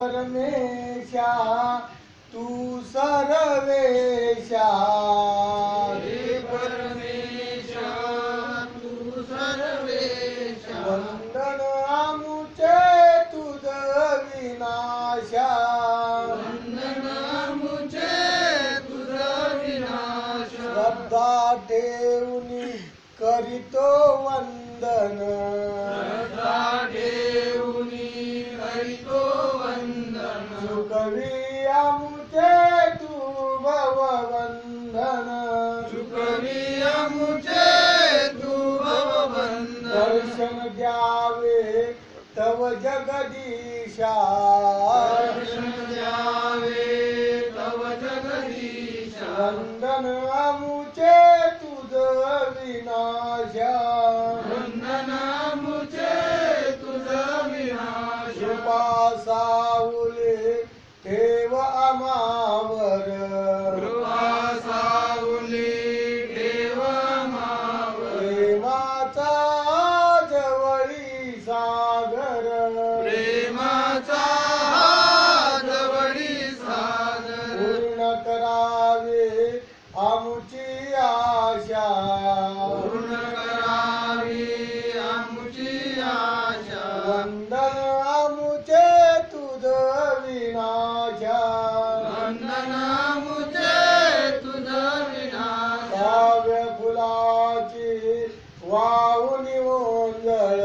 परमेशा तू सर्वेशा हे परमेशा तू सर्वेशा वंदन आमुचे तुझ विनाशा वंदन मुझे तुझ विनाश श्रद्धा ठेवून करीतो वंदन श्रद्धा ठेवूनी करीतो वंदन सुखवी आमुचे तू भववंदन चुकवी मुझे तू भवबंधन दर्शन द्यावे तव जगदीशा दर्शन द्यावे तव जगदीशा वंदन आमुचे तुझ विनाशा वंदन मुझे तुझ विनाश कृपा सावले ठेव आम्हावर कृपा सावली देव मावर प्रेमाचा जवळी सागर प्रेमाचा जवळी सागर पूर्ण करावे आमुची आशा पूर्ण करावी आमची आशा वंदन आमुचे तुझ विनाशा वंदन मुझे तुझ विनाश काव्य फुलाची वाहुनी ओंजळ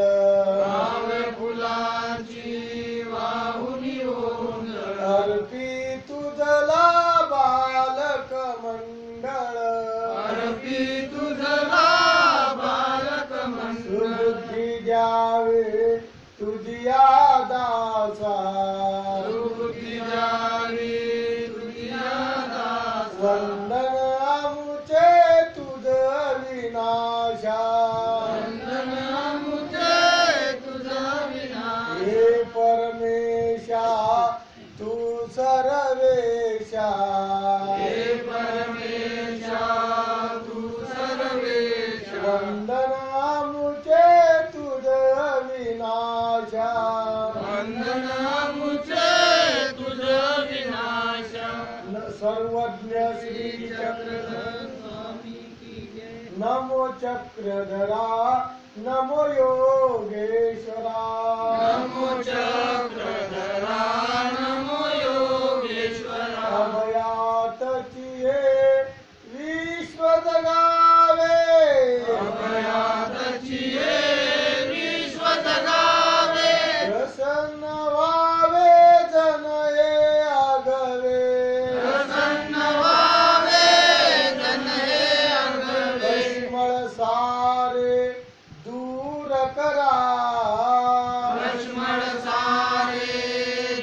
काव्य फुलाची वाहुनी ओंजळ अर्पी तुझला बालक मंडळ अर्पी तुझला बालक मंडळ सुबुद्धी द्यावे तुझिया दासा सुबुद्धी द्यावी तुझ्या दासा वंदन आमुचे तुझ विनाशा वंदन मुझे तुझ विनाश हे परमेशा तू सर्वेशा हे परमेशा तू सर्वेशा वंदन आमुचे तुझ विनाशा वंदन मुझे तुझ विनाश सर्वज्ञ श्री चक्रधर स्वामी की जय नमो चक्रधरा नमो योगेश्वरा नमो चक्रधरा नमो योगेश्वरा अभयातची विश्व जगावे अभयातची विश्व जगावे प्रसन्न व्हावे जन ये आगवे प्रसन्न व्हावे जन हे अगवे परिमळ सारे दूर करा लक्ष्मण सारे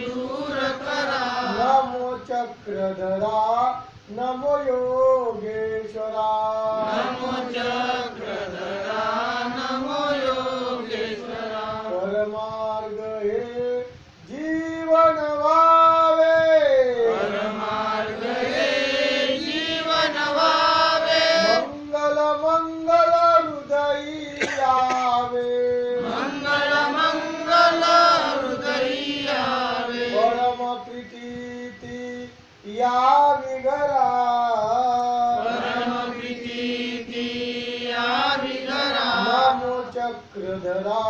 दूर करा नमो चक्रधरा नमो योगेश्वरा नमो चक्रधरा नमो योगेश्वरा परमार्ग हे जीवन व्हावे परमार्ग हे जीवन व्हावे मंगल मंगल हृदयी यावे मंगल मंगल हृदयी आवे परम प्रीती यावी घरा परम प्रीती आवी घरा नमो चक्रधरा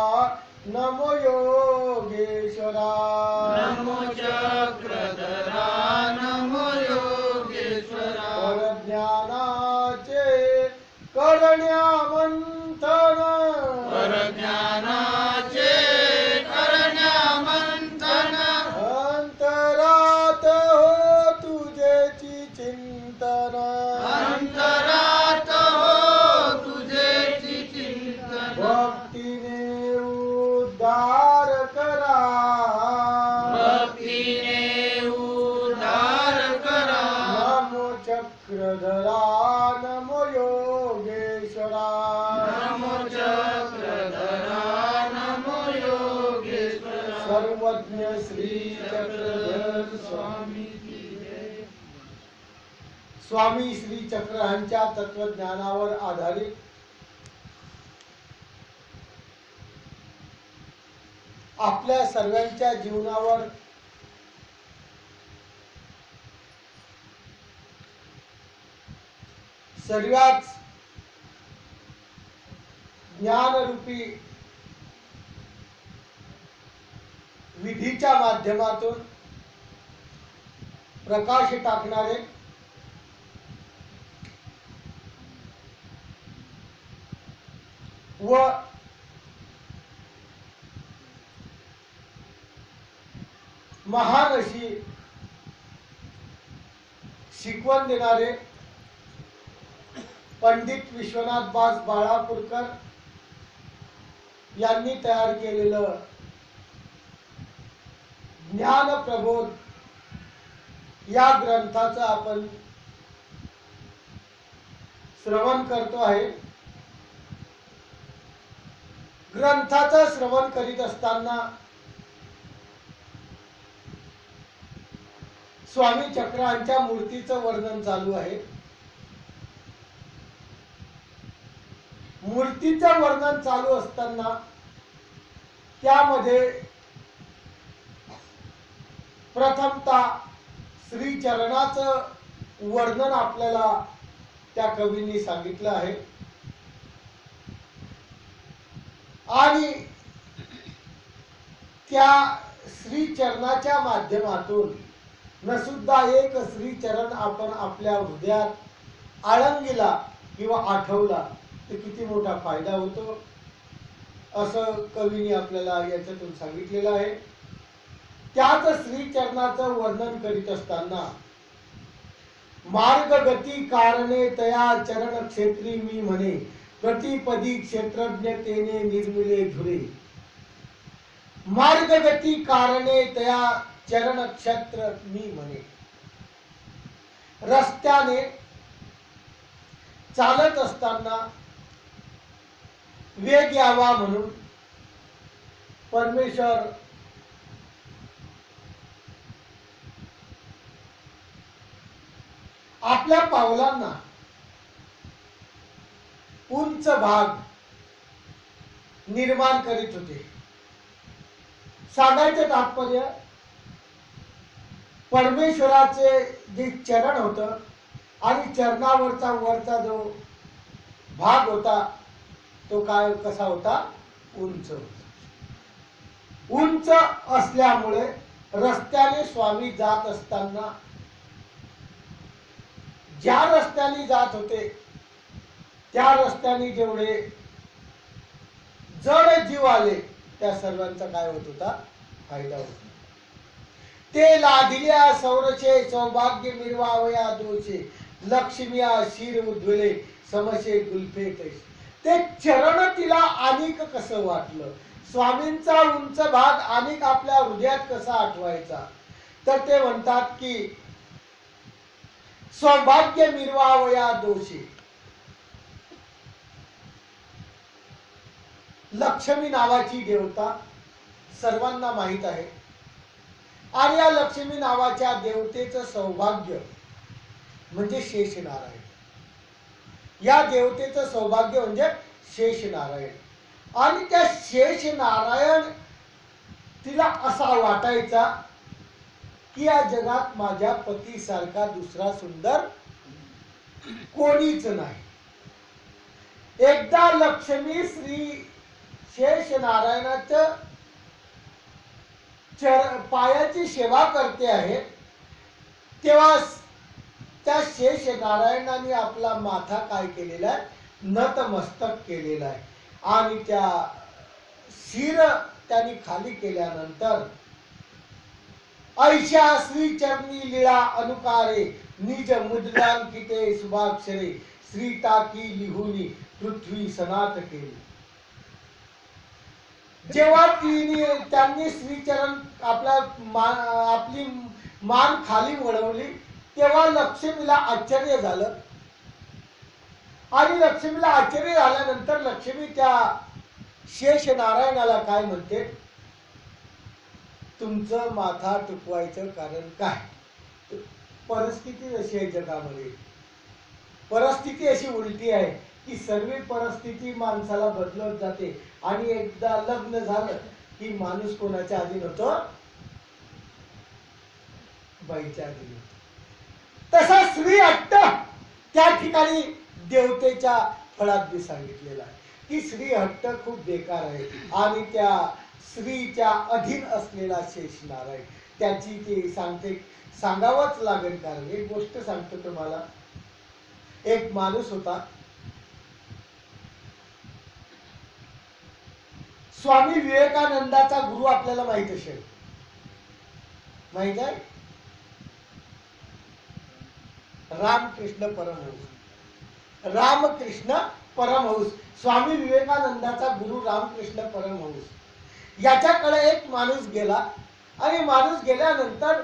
नमो योगेश्वरा नमो चक्रधरा नमो योगेश्वरा परज्ञानाचे करण्या मंथन परज्ञानाचे करण्या मंथन अंतरात हो तुझेची चिंतन अंतरात हो तुझेची चिंतन भक्तीने उद्धार करा भक्तीने उद्धार करा नमो चक्रधरा नमो योगेश्वरा नमो चक्रधरा नमो योगेश्वरा सर्वज्ञ श्री चक्रधर स्वामी की जय स्वामी श्री चक्रधांच्या तत्वज्ञानावर आधारित आपल्या सर्वांच्या जीवनावर सर्वच ज्ञानरूपी विधीच्या माध्यमातून प्रकाश टाकणारे व महान अशी शिकवण देणारे पंडित विश्वनाथ दास बाळापूरकर यांनी तयार केलेलं ज्ञान प्रबोध या ग्रंथाचं आपण श्रवण करतो आहे। ग्रंथाचं श्रवण करीत असताना स्वामी चक्रांच्या मूर्तीचं वर्णन चालू आहे। मूर्तीचं वर्णन चालू असताना त्यामध्ये प्रथमतः श्री चरणाचं वर्णन आपल्याला त्या कवींनी सांगितलं आहे आणि त्या श्री चरणाच्या माध्यमातून न सुद्धा एक श्री चरण आपण आपल्या हृदयात आळंगीला किंवा आठवला तर किती मोठा फायदा होतो असं कवींनी आपल्याला याच्यातून सांगितलेलं आहे। त्याच श्री चरणाचं वर्णन करीत असताना मार्ग गती कारणे तया चरण क्षेत्री मी म्हणे प्रतिपदी क्षेत्रज्ञ तेने निर्मिले धुरे। मार्ग गती कारणे तया चरण क्षेत्र मी म्हणे, रस्त्याने चालत असताना वेग यावा म्हणून परमेश्वर आपल्या पावलांना उंच भाग निर्माण करीत होते। सांगायचं तात्पर्य परमेश्वराचे जे चरण होतं आणि चरणावरचा वरचा जो भाग होता तो काय कसा होता, उंच होता। उंच असल्यामुळे रस्त्याने स्वामी जात असताना ज्या रस्त्याने जात होते त्या रस्त्याने जेवढे जड जीव आले त्या सर्वांचा काय होत होता, फायदा होता। ते लादिल्या सौरचे सौभाग्य मिरवावया दोषे लक्ष्मिया शिर उद्वले समशे गुल्फे तैसे। ते चरण तिला अनेक कसं वाटलं, स्वामींचा उंच भाग अनेक आपल्या हृदयात कसा आठवायचा, तर ते म्हणतात की सौभाग्य मिरवावया दोषे। लक्ष्मी नावाची देवता सर्वांना माहित आहे आणि या लक्ष्मी नावाच्या देवतेचं सौभाग्य म्हणजे शेषनारायण। या देवतेचं सौभाग्य म्हणजे शेषनारायण आणि त्या शेषनारायण तिला असा वाटायचा की या जगात माझ्या पतीसारखा दुसरा सुंदर कोणीच नाही। एकदा लक्ष्मी श्री शेषनारायणाच्या पायाची सेवा करते आहे तेव्हा त्या शेषनारायणाने आपला माथा काय केलेला आहे, नतमस्तक केलेला आहे आणि त्या शिर त्यांनी खाली केल्यानंतर ऐशा श्री चरणी लीळा अनुकारे निज मुद्रांकिते शुभाक्षरे श्री टाकी लिहुनी पृथ्वी सनात केली। जेव्हा त्यांनी श्रीचरण आपली मान खाली वळवली तेव्हा लक्ष्मीला आश्चर्य झालं आणि लक्ष्मीला आश्चर्य झाल्यानंतर लक्ष्मी त्या शेष नारायणाला काय म्हणते, तुमचं माथा टुकवायचं कारण काय। परिस्थिती अशी आहे जगामध्ये, परिस्थिती अशी उलटी आहे की सर्व परिस्थिती माणसाला बदलत जाते आणि एकदा लग्न झालं की माणूस कोणाच्या अधीन होतो, बाईच्या अधीन होतो। तसा श्री हट्ट त्या ठिकाणी देवतेच्या फळात बी सांगितलेलं आहे की श्री हट्ट खूप बेकार आहे आणि त्या स्त्रीच्या अधीन असलेला शेषनारायण त्याची ती सांगते, सांगावंच लागेल. कारण एक गोष्ट सांगतो तुम्हाला. एक माणूस होता, स्वामी विवेकानंदाचा गुरु आपल्याला माहित असेल, माहित आहे, रामकृष्ण परमहंस. रामकृष्ण परमहंस, स्वामी विवेकानंदाचा गुरु रामकृष्ण परमहंस. याच्याकडे एक माणूस गेला आणि माणूस गेल्यानंतर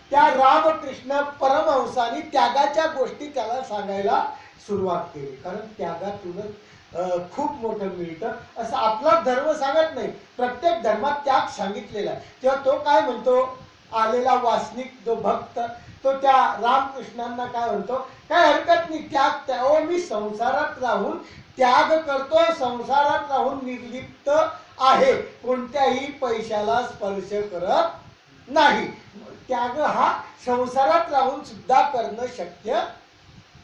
त्या रामकृष्ण परमहंसाने त्यागाच्या गोष्टी त्याला सांगायला सुरुवात केली. कारण त्यागातूनच खूप मोठं मिळतं असं आपला धर्म सांगत नाही. प्रत्येक धर्मात त्याग सांगितलेला आहे. तेव्हा तो काय म्हणतो, आलेला वासनिक जो भक्त तो त्या रामकृष्णांना काय म्हणतो, काय हरकत नाही, त्याग मी संसारात राहून त्याग करतो, संसारात राहून निर्लिप्त आहे, कोणत्याही पैशाला स्पर्श करत नाही. त्याग हा संसारात राहून सुद्धा करणं शक्य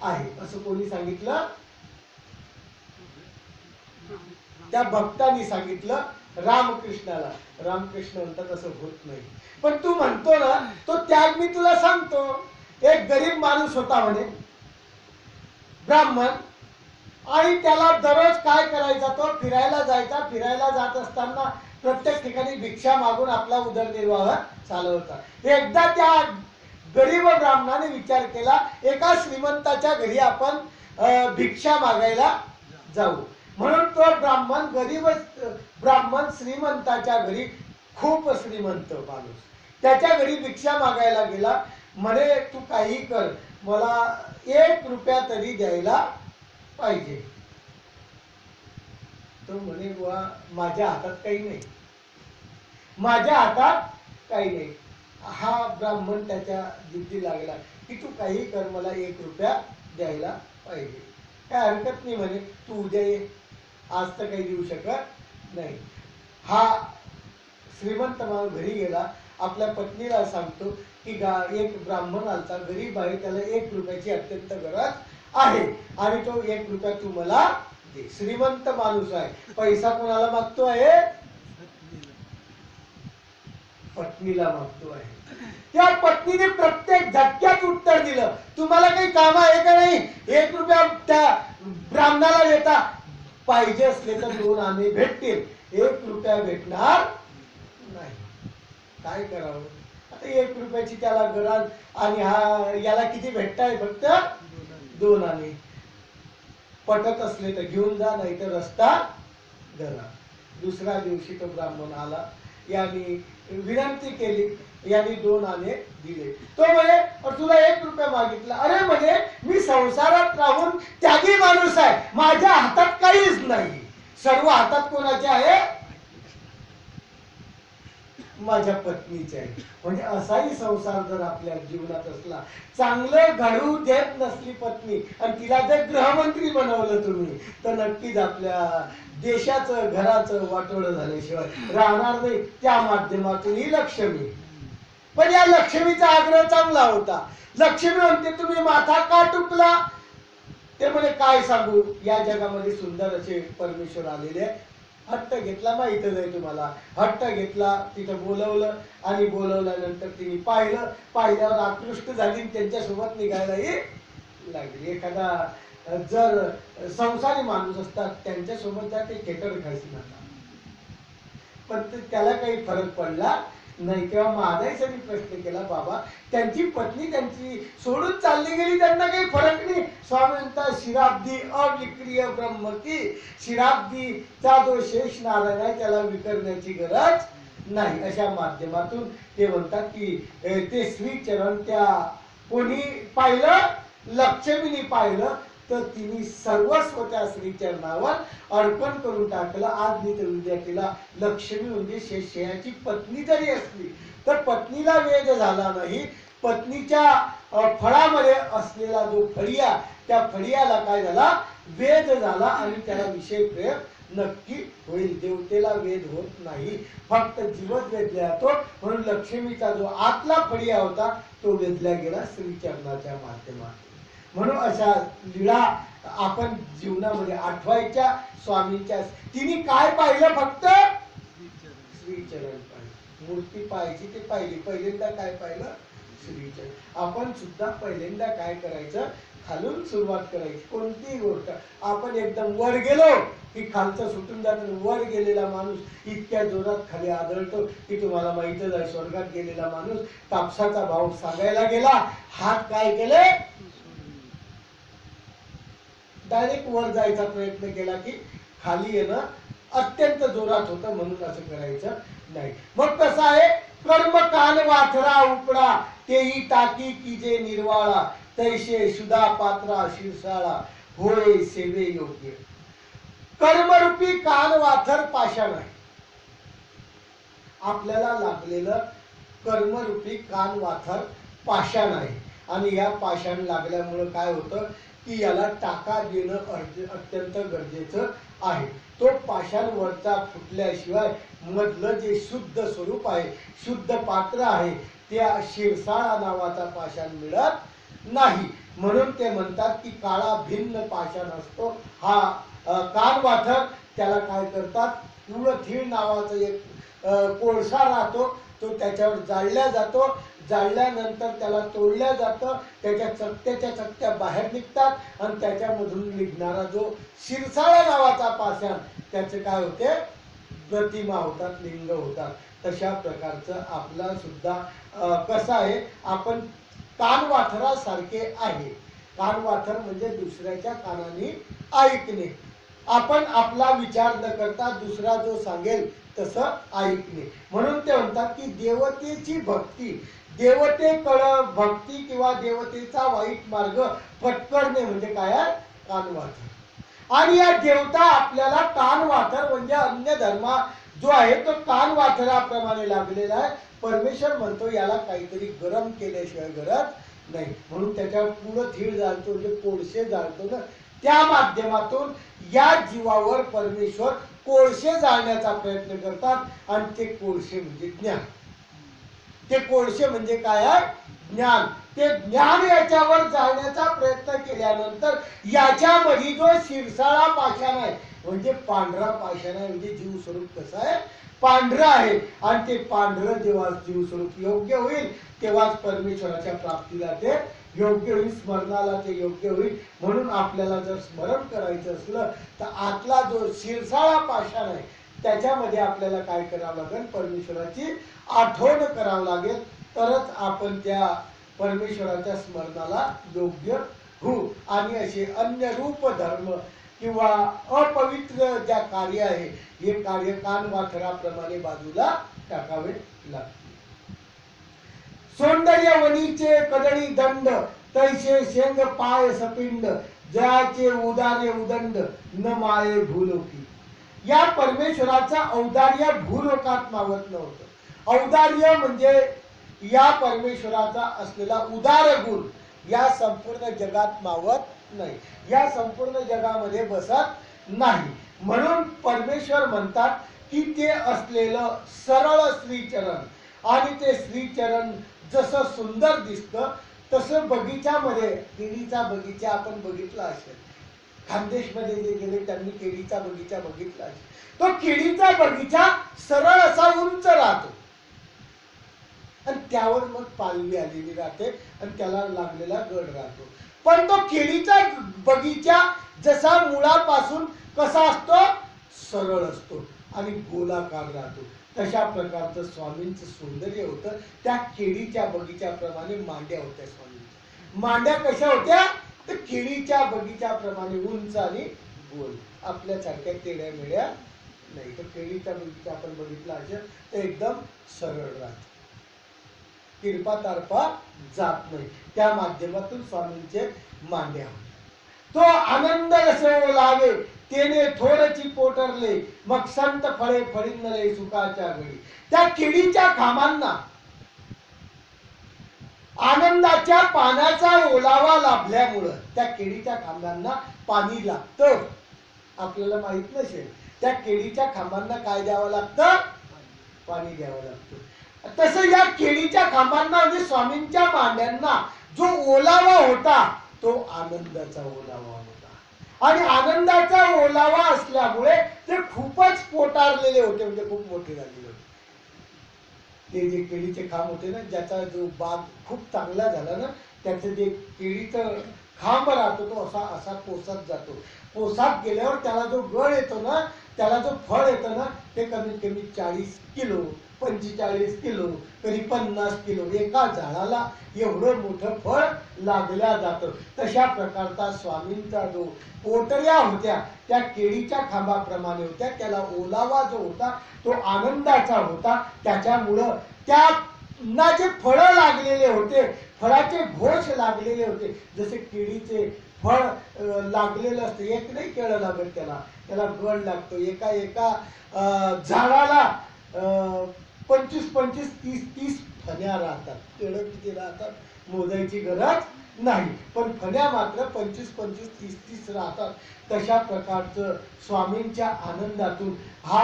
आहे असं कोणी सांगितलं, त्या भक्तांनी सांगितलं रामकृष्णाला. रामकृष्ण म्हणतात असं होत नाही. पण तू म्हणतो ना तो त्याग मी तुला सांगतो. एक गरीब माणूस होता म्हणे, ब्राह्मण, आणि त्याला दररोज काय करायचा, तो फिरायला जायचा. फिरायला जात असताना प्रत्येक ठिकाणी भिक्षा मागून आपला उदरनिर्वाह चालवता. एकदा त्या गरीब ब्राह्मणाने विचार केला, एका श्रीमंताच्या घरी आपण भिक्षा मागायला जाऊ. म्हणून तो ब्राह्मण, गरीब ब्राह्मण श्रीमंताच्या घरी, खूप श्रीमंत माणूस, त्याच्या घरी भिक्षा मागायला गेला. म्हणे तू काही कर, मला 1 रुपया तरी द्यायला पाहिजे. तो म्हणे बुवा माझ्या हातात काही नाही, माझ्या हातात काही नाही. हा ब्राह्मण त्याच्या जिद्दी लागला की तू काही कर, मला 1 रुपया द्यायला पाहिजे. काय हरकत नाही म्हणे, तू उद्या ये, आज तर काही देऊ शकत नाही. हा श्रीमंत माणूस घरी गेला, आपल्या पत्नीला सांगतो की एक ब्राह्मण आलता, गरीब आहे, त्याला 1 रुपयाची अत्यंत गरज आहे आणि तो 1 रुपया तू मला दे. श्रीमंत माणूस आहे, पैसा कोणाला मागतो आहे, पत्नीला मागतो आहे. त्या पत्नीने प्रत्येक झटक्यात उत्तर दिलं, तुम्हाला काही काम आहे का नाही, 1 रुपया त्या ब्राह्मणाला देता, पाहिजे असले तर 2 आणे भेटतील, 1 रुपया भेटणार नाही. काय करावं आता, 1 रुपयाची त्याला गरज आणि हा याला किती भेटताय, फक्त 2 आणे. पटत असले तर घेऊन जा, नाही तर रस्ता धरा. दुसऱ्या दिवशी तो ब्राह्मण आला, याने विनंती केली, याने 2 आणे दिले. तो म्हणे तुला 1 रुपया मागितला. अरे म्हणे मी संसारात राहून त्यागी माणूस आहे, माझ्या हातात काहीच नाही. सर्व हातात कोणाचे आहे, माझ्या पत्नीचे आहे. म्हणजे असाही संसार जर आपल्या जीवनात असला, चांगलं घडवू देत नसली पत्नी आणि तिला जर गृहमंत्री बनवलं तुम्ही, तर नक्कीच आपल्या देशाचं, घराचं वाटोळं झाल्याशिवाय राहणार नाही. त्या माध्यमातून ही लक्ष्मी. पण या लक्ष्मीचा आग्रह चांगला होता. लक्ष्मी म्हणते तुम्ही माथा का टुकला. ते म्हणे काय सांगू, या जगामध्ये सुंदर असे परमेश्वर आलेले. हट्ट घेतला, माहितच आहे तुम्हाला. हट्ट घेतला, तिथं बोलवलं आणि बोलवल्यानंतर तिने पाहिलं. पाहिल्यावर आकृष्ट झाली, त्यांच्यासोबत निघायलाही लागली. एखादा जर संसारी माणूस असतात त्यांच्यासोबत जा, ते खेटर खायची नका, पण त्याला काही फरक पडला नाही. तेव्हा महादाईसांनी प्रश्न केला, बाबा त्यांची पत्नी त्यांची सोडून चालली गेली, त्यांना काही फरक नाही. स्वामी म्हणतात शिराब्दी अविक्रिय ब्रह्म की, शिराब्दीचा जो शेष नारायण आहे त्याला विकरण्याची गरज नाही. अशा माध्यमातून ते म्हणतात की ते श्रीचरण त्या कोणी पाहिलं, लक्ष्मीने पाहिलं तर तिने सर्वस्व त्या श्रीचरणावर अर्पण करून टाकलं. आज मी तर उद्या तिला लक्ष्मी म्हणजे शेषयाची पत्नी जरी असली तर पत्नीला वेद झाला नाही. पत्नीच्या फळामध्ये असलेला जो फळिया, त्या फळियाला काय झाला, वेद झाला आणि त्याला विषय प्रेम नक्की होईल. देवतेला वेद होत नाही, फक्त जीवच वेदला जातो. म्हणून लक्ष्मीचा जो आतला फळिया होता तो वेदला गेला श्रीचरणाच्या माध्यमातून. म्हणून अशा लीळा आपण जीवनामध्ये आठवायच्या. स्वामींच्या तिने काय पाहिलं? फक्त श्रीचरण पाहिलं. मूर्ती पाहायची ते पाहिली. पहिल्यांदा काय पाहिलं? श्रीचरण. आपण सुद्धा पहिल्यांदा काय करायचं? खालून सुरुवात करायची. कोणतीही गोष्ट आपण एकदम वर गेलो की खालचं सुटून जातं. वर गेलेला माणूस इतक्या जोरात खाली आदळतो की तुम्हाला माहितच आहे. स्वर्गात गेलेला माणूस कापसाचा भाव सांगायला गेला, हात काय केले? डायरेक्ट वर जायचा प्रयत्न केला की खाली येणं अत्यंत जोरात होतं. म्हणून असं करायचं नाही. मग कसं आहे? कर्म कान वाथरा उपडा तेही टाकी कीजे निर्वाळा तैसे सुधा पात्रा शिरसाळा होय सेवे योग्य. कर्मरूपी कान वाथर पाषाण आहे. आपल्याला लागलेलं कर्मरूपी कान वाथर पाषाण आहे. आणि या पाषाण लागल्यामुळे काय होतं की याला टाका देणं अत्यंत गरजेचं आहे. तो पाषाण वरचा फुटल्याशिवाय मधलं जे शुद्ध स्वरूप आहे, शुद्ध पात्र आहे, त्या शिरसाळा नावाचा पाषाण मिळत नाही. म्हणून ते म्हणतात की काळा भिन्न पाषाण असतो हा कान वाथर. त्याला काय करतात? कुळथीळ नावाचा एक कोळसा राहतो, तो त्याच्यावर जाळल्या जातो. जाळल्यानंतर त्याला तोडल्या जातं. त्याच्या चकत्याच्या बाहेर निघतात आणि त्याच्यामधून निघणारा जो शिरसाळा नावाचा पाषाण त्याचे काय होते? प्रतिमा होतात, लिंग होतात. तशा प्रकारचं आपला सुद्धा कसं आहे? आपण कानवाथरासारखे आहे. कानवाथर म्हणजे दुसऱ्याच्या कानाने ऐकणे. आपण आपला विचार न करता दुसरा जो सांगेल तसं ऐकणे. म्हणून ते म्हणतात की देवतेची भक्ती, देवतेकडे भक्ती किंवा देवतेचा वाईट मार्ग पत्करणे म्हणजे काय आहे? कानवाथर. आणि या देवता आपल्याला कानवाथर म्हणजे अन्य धर्म जो आहे तो कानवाथराप्रमाणे लागलेला आहे. परमेश्वर म्हणतो याला काहीतरी गरम केल्याशिवाय गरज नाही. म्हणून त्याच्यावर पुढं थीळ जाळतो, म्हणजे कोळसे जाळतो ना, त्या माध्यमातून या जीवावर परमेश्वर कोळसे जाळण्याचा प्रयत्न करतात. आणि ते कोळसे म्हणजे ज्ञान. ते कोळसे म्हणजे काय आहे? ज्ञान. ते ज्ञान याच्यावर जाळण्याचा प्रयत्न केल्यानंतर याच्यामध्ये जो शिरसाळा पाषाण आहे म्हणजे पांढरा पाषाण आहे. म्हणजे जीव स्वरूप कसं आहे? पांढरं आहे. आणि ते पांढरं जेव्हा जीव स्वरूप योग्य होईल तेव्हाच परमेश्वराच्या प्राप्तीला ते योग्य होईल, स्मरणाला ते योग्य होईल. म्हणून आपल्याला जर स्मरण करायचं असलं तर आतला जो शिरसाळा पाषाण आहे त्याच्यामध्ये आपल्याला काय करावं लागेल? परमेश्वराची आठवण करावं लागेल. तरच आपण त्या परमेश्वराच्या स्मरणाला योग्य होऊ. आणि असे अन्य रूप धर्म किंवा अपवित्र ज्या कार्य आहे हे कार्य कानवाथराप्रमाणे बाजूला टाकावे लागते. सौंदर्य वनीचे कदळी दंड तैसे शेंग पाय सपिंड जयाचे उदार्य उदंड न माये भूलोकी. या परमेश्वराचा औदार्य भूलोकात मावत नव्हतं. औदार्य म्हणजे या परमेश्वराचा असलेला उदार गुण या संपूर्ण जगात मावत नाही, या संपूर्ण जगामध्ये बसत नाही. म्हणून परमेश्वर म्हणतात की ते असलेलं सरळ श्रीचरण आणि ते श्रीचरण जसं सुंदर दिसतं तसं बगीच्यामध्ये, केळीचा बगीचा आपण बघितला असेल, खानदेशमध्ये जे गेले त्यांनी केळीचा बगीचा बघितला असेल. तो केळीचा बगीचा सरळ असा उंच राहतो आणि त्यावर मग पालवी आलेली राहते आणि त्याला लागलेला गड राहतो. पण तो केळीचा बगीचा जसा मुळापासून कसा असतो? सरळ असतो आणि गोलाकार राहतो. तशा प्रकारचं स्वामींचं सौंदर्य होतं. त्या केळीच्या बगीच्याप्रमाणे मांड्या होत्या स्वामींच्या. मांड्या कशा होत्या? तर केळीच्या बगीच्याप्रमाणे उंच आणि गोल, आपल्यासारख्या तेड्या मेड्या नाही. तर केळीचा बगीचा आपण बघितला असेल तर एकदम सरळ राहतो, तिरपा तारपा जात नाही. त्या माध्यमातून स्वामींचे मांड्या. तो आनंद रसे ओलावे तेने थोरची पोटरले मग संत फळे फळिंदले सुखाच्या घडी. त्या केळीच्या खांबांना आनंदाच्या पाण्याचा ओलावा लाभल्यामुळं त्या केळीच्या खांबांना पाणी लागतं. आपल्याला माहित नसेल त्या केळीच्या खांबांना काय द्यावं लागतं? पाणी द्यावं लागतं. तसं या केळीच्या खांबांना म्हणजे स्वामींच्या मांड्यांना जो ओलावा होता तो आनंदाचा ओलावा होता आणि आनंदाचा ओलावा असल्यामुळे ते खूपच पोटारलेले होते, म्हणजे खूप मोठे झालेले होते. ते जे केळीचे खांब होते ना, ज्याचा जो बाग खूप चांगला झाला ना, त्याचं जे केळीचं खांब राहतो तो असा असा पोसात जातो. पोसात गेल्यावर त्याला जो गळ येतो ना, त्याला जो फळ येतं ना, ते कमीत कमी 40 किलो 45 किलो कधी 50 किलो एका झाडाला एवढं मोठं फळ लागल्या जातं. तशा प्रकारचा स्वामींचा जो पोटऱ्या होत्या त्या केळीच्या खांबाप्रमाणे होत्या. त्याला ओलावा जो होता तो आनंदाचा होता. त्याच्यामुळं त्यांना जे फळं लागलेले होते, फळाचे घोष लागलेले होते, जसे केळीचे फळ लागलेलं असतं, एक नाही केळं लागत, त्याला गळ लागतो. एका एका झाडाला 25-25, 30-30 फण्या राहतात. केळं किती राहतात मोजायची गरज नाही, पण फण्या मात्र 25-25, 30-30 राहतात. तशा प्रकारचं स्वामींच्या आनंदातून हा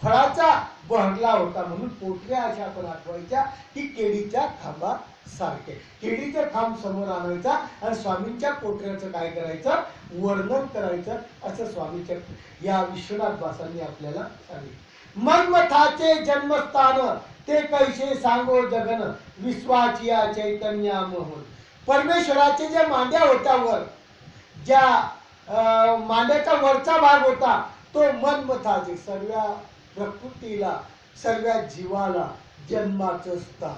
फळाचा बहरला होता. म्हणून पोटऱ्या अशा आपण आठवायच्या की केळीच्या खांबासारखे. केळीचा खांब समोर आणायचा आणि स्वामींच्या पोटऱ्याचं काय करायचं, वर्णन करायचं, असं स्वामीच्या या विश्वनाथ दासांनी आपल्याला सांगितलं. मनमथाचे जन्मस्थान ते कैसे सांगो जगन, विश्वाचिया चैतन्या मोहन. परमेश्वराचे ज्या मांड्या होत्या वर, ज्या मांड्याचा वरचा भाग होता तो मनमथाचे सर्व प्रकृतीला सर्व जीवाला जन्माचं स्थान.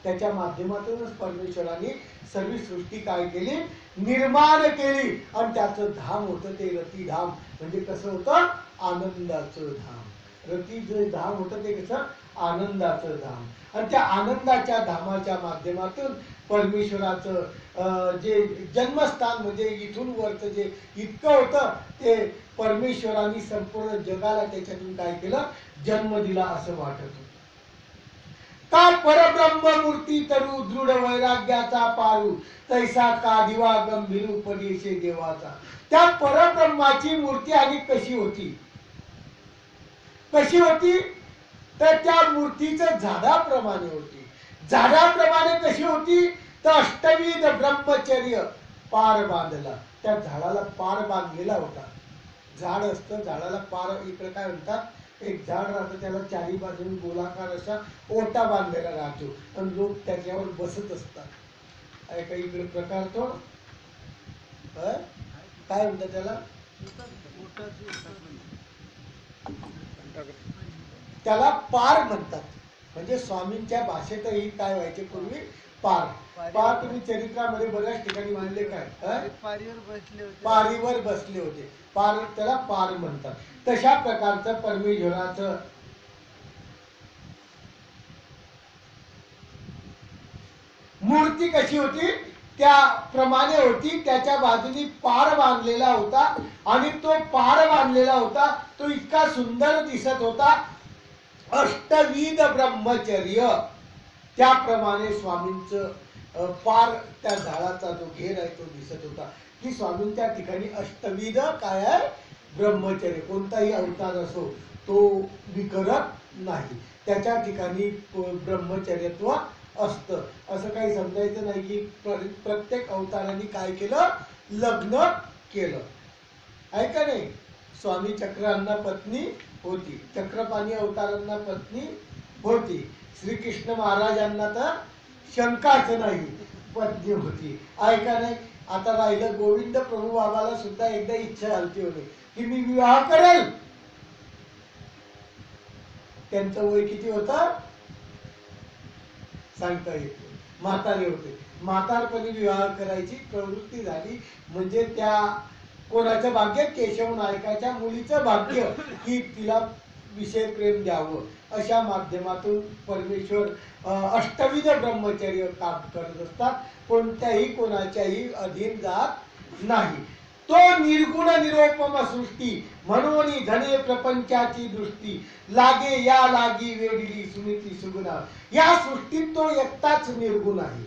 त्याच्या माध्यमातूनच परमेश्वराने सर्व सृष्टी काय केली, निर्माण केली. आणि त्याचं धाम होतं ते रतिधाम, म्हणजे कसं होतं, आनंदाचं धाम. रती जे धाम होतं ते कसं, आनंदाचं धाम. आणि त्या आनंदाच्या धामाच्या माध्यमातून परमेश्वराचं जे जन्मस्थान, म्हणजे इथून वरचं जे इतकं होतं ते परमेश्वराने संपूर्ण जगाला त्याच्यातून काय केलं, जन्म दिला असं वाटत होतं. का परब्रह्म मूर्ती तरू दृढ वैराग्याचा पारू, तैसा का दिवा गंभीर उपदेशे देवाचा. त्या परब्रह्माची मूर्ती आणि कशी होती, कशी होती, तर त्या मूर्तीचं झाडाप्रमाणे होती. झाडाप्रमाणे कशी होती, तर अष्टविध ब्रह्मचर्य पार बांधला. त्या झाडाला पार बांधलेला होता. झाड असतं, झाडाला पार इकडे काय म्हणतात, एक झाड राहतं त्याला चारी बाजूने गोलाकार असा ओटा बांधलेला राहतो आणि लोक त्याच्यावर बसत असतात. काही इकडे प्रकार तो काय म्हणतात त्याला, त्याला पार म्हणतात. म्हणजे स्वामींच्या भाषेतही काय व्हायचे पूर्वी, पार. पार तुम्ही चरित्रामध्ये बऱ्याच ठिकाणी मानले काय, पारीवर बसले होते, पार, त्याला पार म्हणतात. तशा प्रकारचं परमेश्वराचं मूर्ती कशी होती, त्याप्रमाणे होती. त्याच्या बाजूनी पार बांधलेला होता आणि तो पार बांधलेला होता तो इतका सुंदर दिसत होता. अष्टविध ब्रह्मचर्य, त्याप्रमाणे स्वामींचं पार त्या झाडाचा जो घेर आहे तो दिसत होता. की स्वामींच्या ठिकाणी अष्टविध काय आहे, ब्रह्मचर्य. कोणताही अवतार असो तो विकरत नाही, त्याच्या ठिकाणी ब्रह्मचर्यत्व असतं. असं काही समजायचं नाही की प्रत्येक अवताराने काय केलं, लग्न केलं, आहे का नाही. स्वामी चक्रांना पत्नी होती, चक्रपाणी अवतारांना पत्नी होती, श्रीकृष्ण महाराजांना तर शंकाच नाही पत्नी होती, आहे का नाही. आता राहिलं गोविंद प्रभू बाबाला सुद्धा एकदा इच्छा झाली होती की मी विवाह करेल. त्यांचं वय किती होतं सांगता येत नाही, म्हातारे होते. म्हातारपणी विवाह करायची प्रवृत्ती झाली म्हणजे त्या कोणाचं भाग्य, केशव नायकाच्या मुलीचं भाग्य की तिला विषय प्रेम द्यावं. अशा माध्यमातून परमेश्वर अष्टविध ब्रह्मचर्य काम करत असतात. कोणत्याही कोणाच्याही अधीन जात नाही. तो निर्गुण निरोपम सृष्टी म्हणून धने प्रपंचाची दृष्टी लागे या लागी वेडली सुनीती सुगुणा. या सृष्टीत तो एकटाच निर्गुण आहे,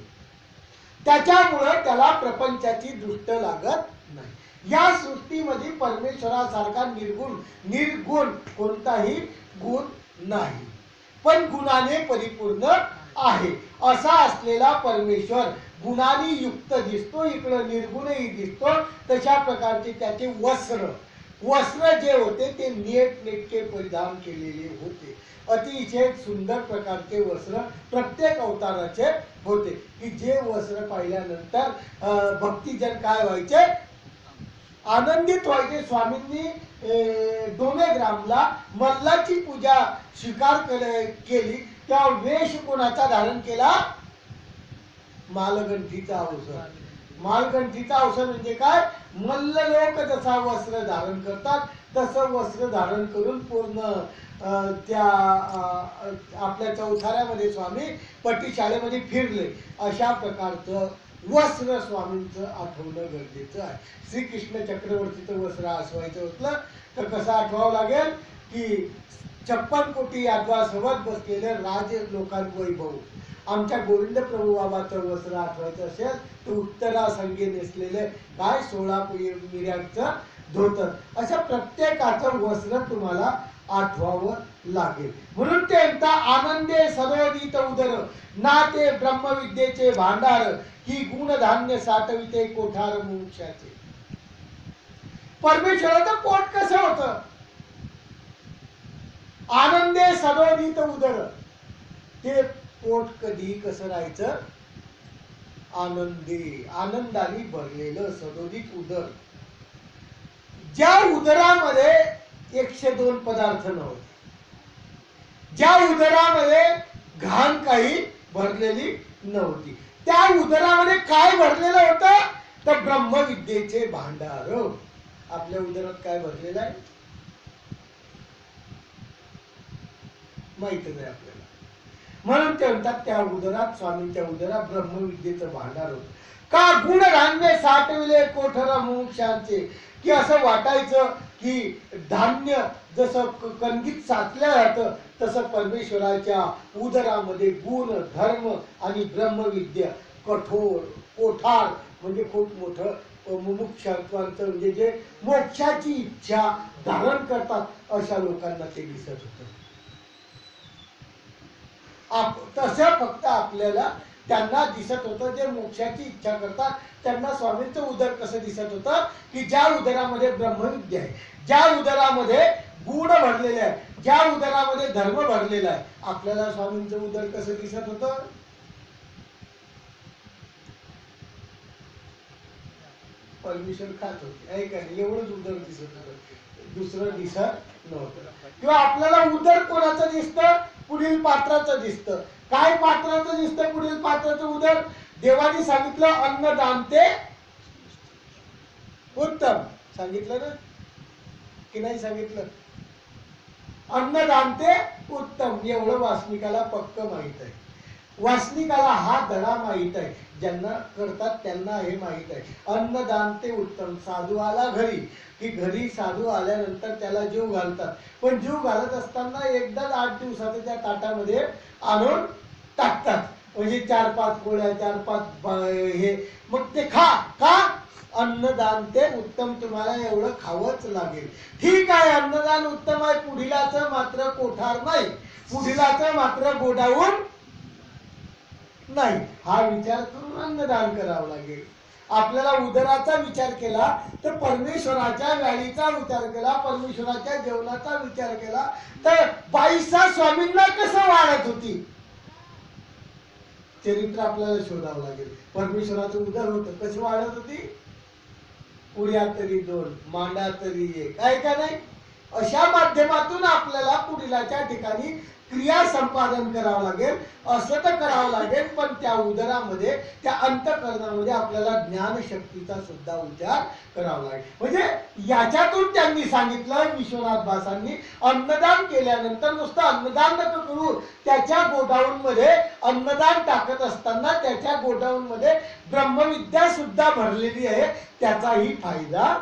त्याच्यामुळे त्याला प्रपंचाची दृष्ट लागत नाही. या सृष्टीमध्ये परमेश्वरासारखा निर्गुण कोणताही गुण नाही, पण गुणाने परिपूर्ण आहे असा असलेला परमेश्वर गुणांनी युक्त दिसतो, इकडं निर्गुणही दिसतो. तशा प्रकारचे त्याचे वस्त्र जे होते ते नेटके परिधान केलेले होते. अतिशय सुंदर प्रकारचे वस्त्र प्रत्येक अवताराचे होते, की जे वस्त्र पाहिल्यानंतर भक्तिजन काय व्हायचे, आनंदित व्हायचे. स्वामींनी डोमेग्रामला मल्लाची पूजा स्वीकार केली, त्या वेश कोणाचा धारण केला, मालगंठीचा अवसर. मालगंठीचा अवसर म्हणजे काय, मल्ल लोक जसा वस्त्र धारण करतात तसं वस्त्र धारण करून पूर्ण त्या आपल्या चौथाऱ्यामध्ये स्वामी पट्टीशाळेमध्ये फिरले. अशा प्रकारचं वस्त्र स्वामींचं आठवणं गरजेचं आहे. श्रीकृष्ण चक्रवर्तीचं वस्त्र आसवायचं होतं तर कसं आठवावं लागेल, की 56 कोटी यादवासोबत बसलेले राज लोकांवैभव. आमच्या गोविंद प्रभू बाबाचं वस्त्र आठवायचं असेल तर उत्तरा संगे नेसलेले काय 16 मिऱ्यांचं धोतर. अशा प्रत्येकाचं वस्त्र तुम्हाला आठवावं लागेल. म्हणून ते म्हणतात आनंदे सदोदित उदर ना ते ब्रह्मविद्येचे भांडार की गुणधान्य साठविते कोठार मोक्षाचे. परमेश्वराचं पोट कसं होतं, आनंदे सदोदित उदर. ते पोट कधी कसं राहायचं, आनंदाने भरलेलं सदोदित उदर. ज्या उदरामध्ये 102 पदार्थ नव्हते, ज्या उदरामध्ये घाण काही भरलेली नव्हती, त्या उदरामध्ये काय भरलेलं होतं, तर ब्रह्मविद्येचे भांडार. आपल्या उदरात काय भरलेलं आहे माहितच आहे आपल्याला. म्हणून ते म्हणतात त्या उदरात, स्वामींच्या उदरात ब्रह्मविद्येचं भांडार होतं. का गुणधान्य साठविले कोठर मोक्षांचे, की असं वाटायचं की धान्य जसं कणगीत साचलं जातं तसं परमेश्वराच्या उदरामध्ये गुण धर्म आणि ब्रह्मविद्या कठोर कोठार म्हणजे खूप मोठं मुमुक्षत्वांचं म्हणजे जे मोक्षाची इच्छा धारण करतात अशा लोकांना ते दिसत होतं. तसं फक्त आपल्याला त्यांना दिसत होतं जे मोक्षाची इच्छा करतात त्यांना स्वामींचं उदर कसं दिसत होतं, की ज्या उदरामध्ये ब्रह्मविद्या आहे, ज्या उदरामध्ये गुण भरलेले आहे, ज्या उदरामध्ये धर्म भरलेला आहे. आपल्याला स्वामींचं उदर कसं दिसत होतं, परमेश्वर खात होते आहे का नाही, एवढंच उदर दिसत होतं, दुसरं दिसत नव्हतं. किंवा आपल्याला उदर कोणाचं दिसतं, पुढील पात्राचं दिसतं. काय पात्राचं दिसतं, पुढील पात्राचं उदर. देवाने सांगितलं अन्नदान ते उत्तम, सांगितलं ना की नाही सांगितलं, अन्नदान ते उत्तम. एवढं वासनिकाला पक्क माहित आहे. वासनिकाला हा धडा माहित आहे, ज्यांना करतात त्यांना हे माहित आहे. अन्नदान ते उत्तम. साधू आला घरी की घरी साधू आल्यानंतर त्याला जीव घालतात, पण जीव घालत असताना एकदाच 8 दिवसाच्या त्या ताटामध्ये आणून टाकतात. म्हणजे 4-5 पोळ्या 4-5 हे, मग ते खा. का, अन्नदान ते उत्तम, तुम्हाला एवढं खावंच लागेल. ठीक आहे, अन्नदान उत्तम आहे, पुढीलाचं मात्र कोठार नाही, पुढीलाचं मात्र गोडाऊन नाही. हा विचार करून अन्नदान करावं लागेल. आपल्याला उदराचा विचार केला तर परमेश्वराच्या व्याळीचा विचार केला, परमेश्वराच्या जेवणाचा विचार केला तर बाईसा स्वामींना कसं वाढत होती, चरित्र आपल्याला शोधावं लागेल. परमेश्वराचं उदर होतं, कशी वाढत होती, पुढ्या तरी 2 मांडा तरी 1 आहे का नाही. अशा माध्यमातून आपल्याला पुढीलाच्या ठिकाणी क्रिया संपादन करावं लागेल. असं तर करावं लागेल, पण त्या उदरामध्ये त्या अंतःकरणामध्ये आपल्याला ज्ञानशक्तीचा सुद्धा विचार करावा लागेल. म्हणजे याच्यातून त्यांनी सांगितलं विश्वनाथ भासांनी, अन्नदान केल्यानंतर नुसतं अन्नदान नको करू, त्याच्या गोडाऊन मध्ये अन्नदान टाकत असताना त्याच्या गोडाऊन मध्ये ब्रह्मविद्या सुद्धा भरलेली आहे, त्याचाही फायदा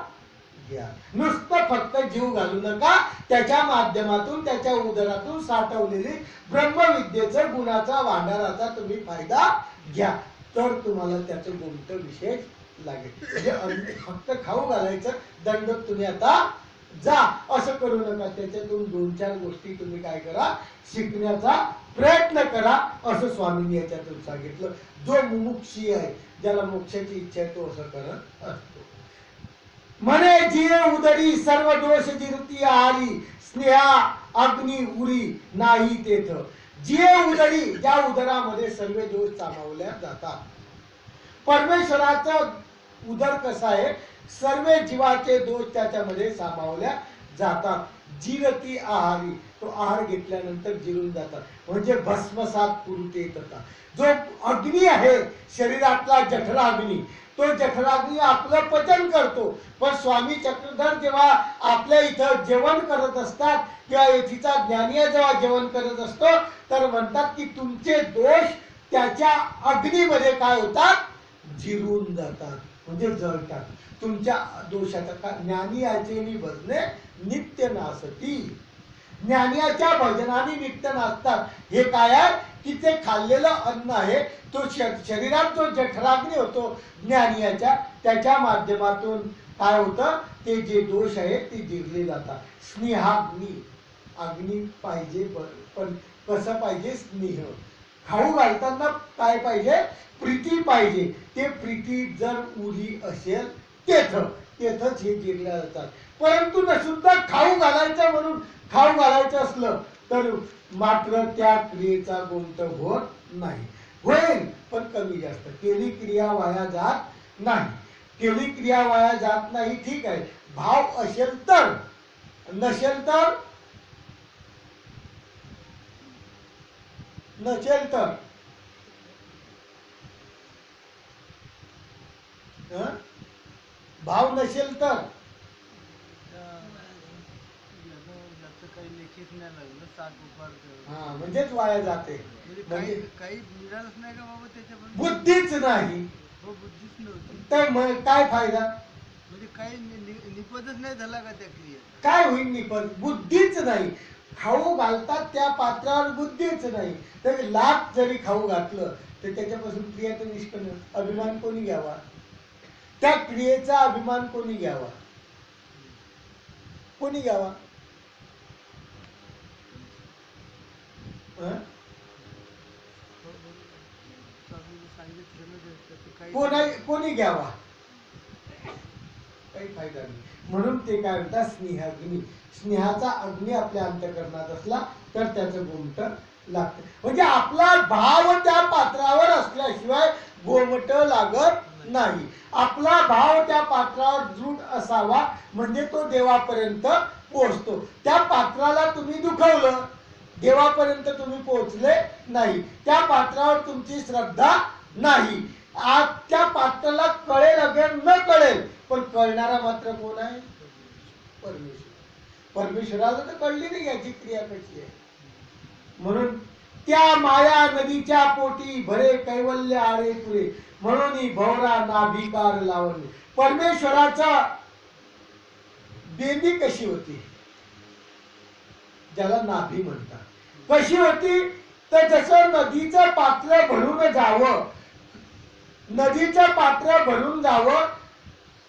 घ्या. नुसतं फक्त जीव घालू नका, त्याच्या माध्यमातून त्याच्या उदरातून साठवलेली ब्रह्मविद्येचं गुणाचा भांडाराचा तुम्ही फायदा घ्या, तर तुम्हाला त्याचं गुंत विशेष लागेल. म्हणजे फक्त खाऊ घालायचं, दंड तुम्ही आता जा असं करू नका. त्याच्यातून 2-4 गोष्टी तुम्ही काय करा, शिकण्याचा प्रयत्न करा असं स्वामींनी याच्यातून सांगितलं. जो मुमुक्षी आहे, ज्याला मोक्षाची इच्छा आहे, तो असं करत असतो. म्हणे जिये उदरी सर्व दोष जिरती आली, स्नेहा अग्नी उरी नाही तेथ. जिये उदरी, ज्या उदरामध्ये सर्व दोष सामावल्या जातात. परमेश्वराचा उदर कसा आहे, सर्व जीवाचे दोष त्याच्यामध्ये सामावल्या जातात. जिरती आहारी, तो आहार घेतल्यानंतर जिरून जातात, म्हणजे भस्मसात पुरते तथा. जो अग्नी आहे शरीरातला जठराग्नी, तो जठराग्नी आपलं पचन करतो. पण स्वामी चक्रधर जेव्हा आपल्या इथं जेवण करत असतात किंवा येथीचा ज्ञानीय जेव्हा जेवण करत असतो, तर म्हणतात की तुमचे दोष त्याच्या अग्नीमध्ये काय होतात, जिरून जातात, म्हणजे जळतात. तुमच्या दोषाचा का ज्ञानी याचेनी भजने नित्य नासती. ज्ञानियाच्या भजनाने नित्य नाचतात. हे काय आहे की ते खाल्लेलं अन्न आहे, तो शरीरात जो जठराग्नी होतो ज्ञानियाच्या, त्याच्या माध्यमातून काय होतं, ते जे दोष आहे ते जिरले जातात. स्नेहाग्नी, अग्नी पाहिजे, पण कसं पाहिजे, स्नेह. खाऊ घालताना काय पाहिजे, प्रीती पाहिजे. ते प्रीती जर उरी असेल तेथच हे जिरल्या जातात. परंतु न सुद्धा खाऊ घालायचं म्हणून खाऊ घालायचं असलं तर मात्र त्या क्रियेचा गुंत होत नाही. होईल पण कमी जास्त. केली क्रिया वाया जात नाही. केली क्रिया वाया जात नाही, ठीक आहे. भाव असेल तर, नसेल तर भाव नसेल तर हा, म्हणजेच वाया जाते. म्हणजे काही मिळालंच नाही का बाबा त्याच्यामध्ये, बुद्धीच नाही, हो बुद्धीच नव्हती, तर मग काय फायदा, म्हणजे काही निपतच नाही झाला का त्या क्रियेत. काय होईल निपत, बुद्धीच नाही. खाऊ घालतात त्या पात्रावर बुद्धीच नाही. तर लाख जरी खाऊ घातलं तर त्याच्यापासून क्रिया तर निष्पन्न. अभिमान कोणी घ्यावा, त्या क्रियेचा अभिमान कोणी घ्यावा, कोणी घ्यावा, कोणी घ्यावा, काही फायदा नाही. म्हणून ते काय म्हणतात, स्नेहाग्नी. स्नेहाचा अग्नी आपल्या अंतःकरणात असला तर त्याचं गोमट लागतं. म्हणजे आपला भाव त्या पात्रावर असल्याशिवाय गोमट लागत नाही. आपला भाव त्या पात्रावर दृढ असावा, म्हणजे तो देवापर्यंत पोहोचतो. त्या पात्राला तुम्ही दुखवलं, देवापर्यंत तुम्ही पोहोचले नाही. त्या पात्रावर तुमची श्रद्धा नाही. आज त्या पात्राला कळेल अगर न कळेल, पण कळणारा मात्र कोण आहे, परमेश्वर. परमेश्वराला तर कळली नाही याची क्रिया कशी आहे. म्हणून त्या माया नदीच्या पोटी भरे कैवल्य आळे पुरे, म्हणून भवरा नाभिकार लावणे. परमेश्वराचा बेंबी कशी होती, ज्याला नाभी म्हणतात, कशी होती, तर जसं नदीचं पात्र भरून जावं, नदीचं पात्र भरून जावं,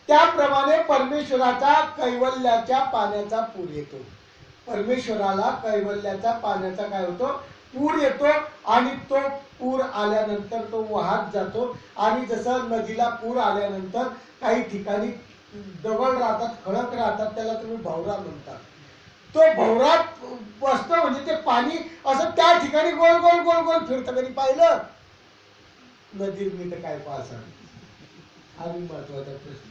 त्याप्रमाणे परमेश्वराचा कैवल्याच्या पाण्याचा पूर येतो. परमेश्वराला कैवल्याच्या पाण्याचा काय होतो, पूर येतो. आणि तो पूर आल्यानंतर तो वाहत जातो. आणि जसं नदीला पूर आल्यानंतर काही ठिकाणी दगड राहतात, खडक राहतात, त्याला तुम्ही भवरा म्हणतात. तो भवरात बसतो, म्हणजे ते पाणी असं त्या ठिकाणी गोल गोल गोल गोल फिरतं. कधी पाहिलं नदीत, मी तर काय पाहसा. हा मी महत्वाचा प्रश्न.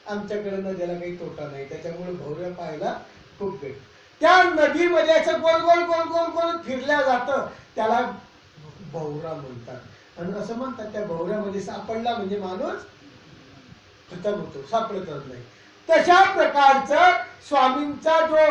आमच्याकडे नदीला काही तोटा नाही, त्याच्यामुळे भवऱ्या पाहायला खूप भेट. त्या नदीमध्ये असं गोल गोल गोल गोल गोल फिरल्या जातं, त्याला भवरा म्हणतात. आणि असं म्हणतात त्या भवऱ्यामध्ये सापडला म्हणजे माणूस खतम होतो, सापडतच नाही. तशा प्रकारचं स्वामींचा जो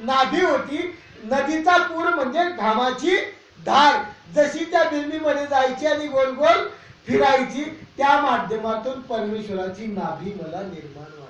नाभी होती, नदीचा पूर म्हणजे घामाची धार, जशी त्या बिंबीमध्ये जायची आणि गोल गोल फिरायची, त्या माध्यमातून परमेश्वराची नाभी मला निर्माण व्हावी.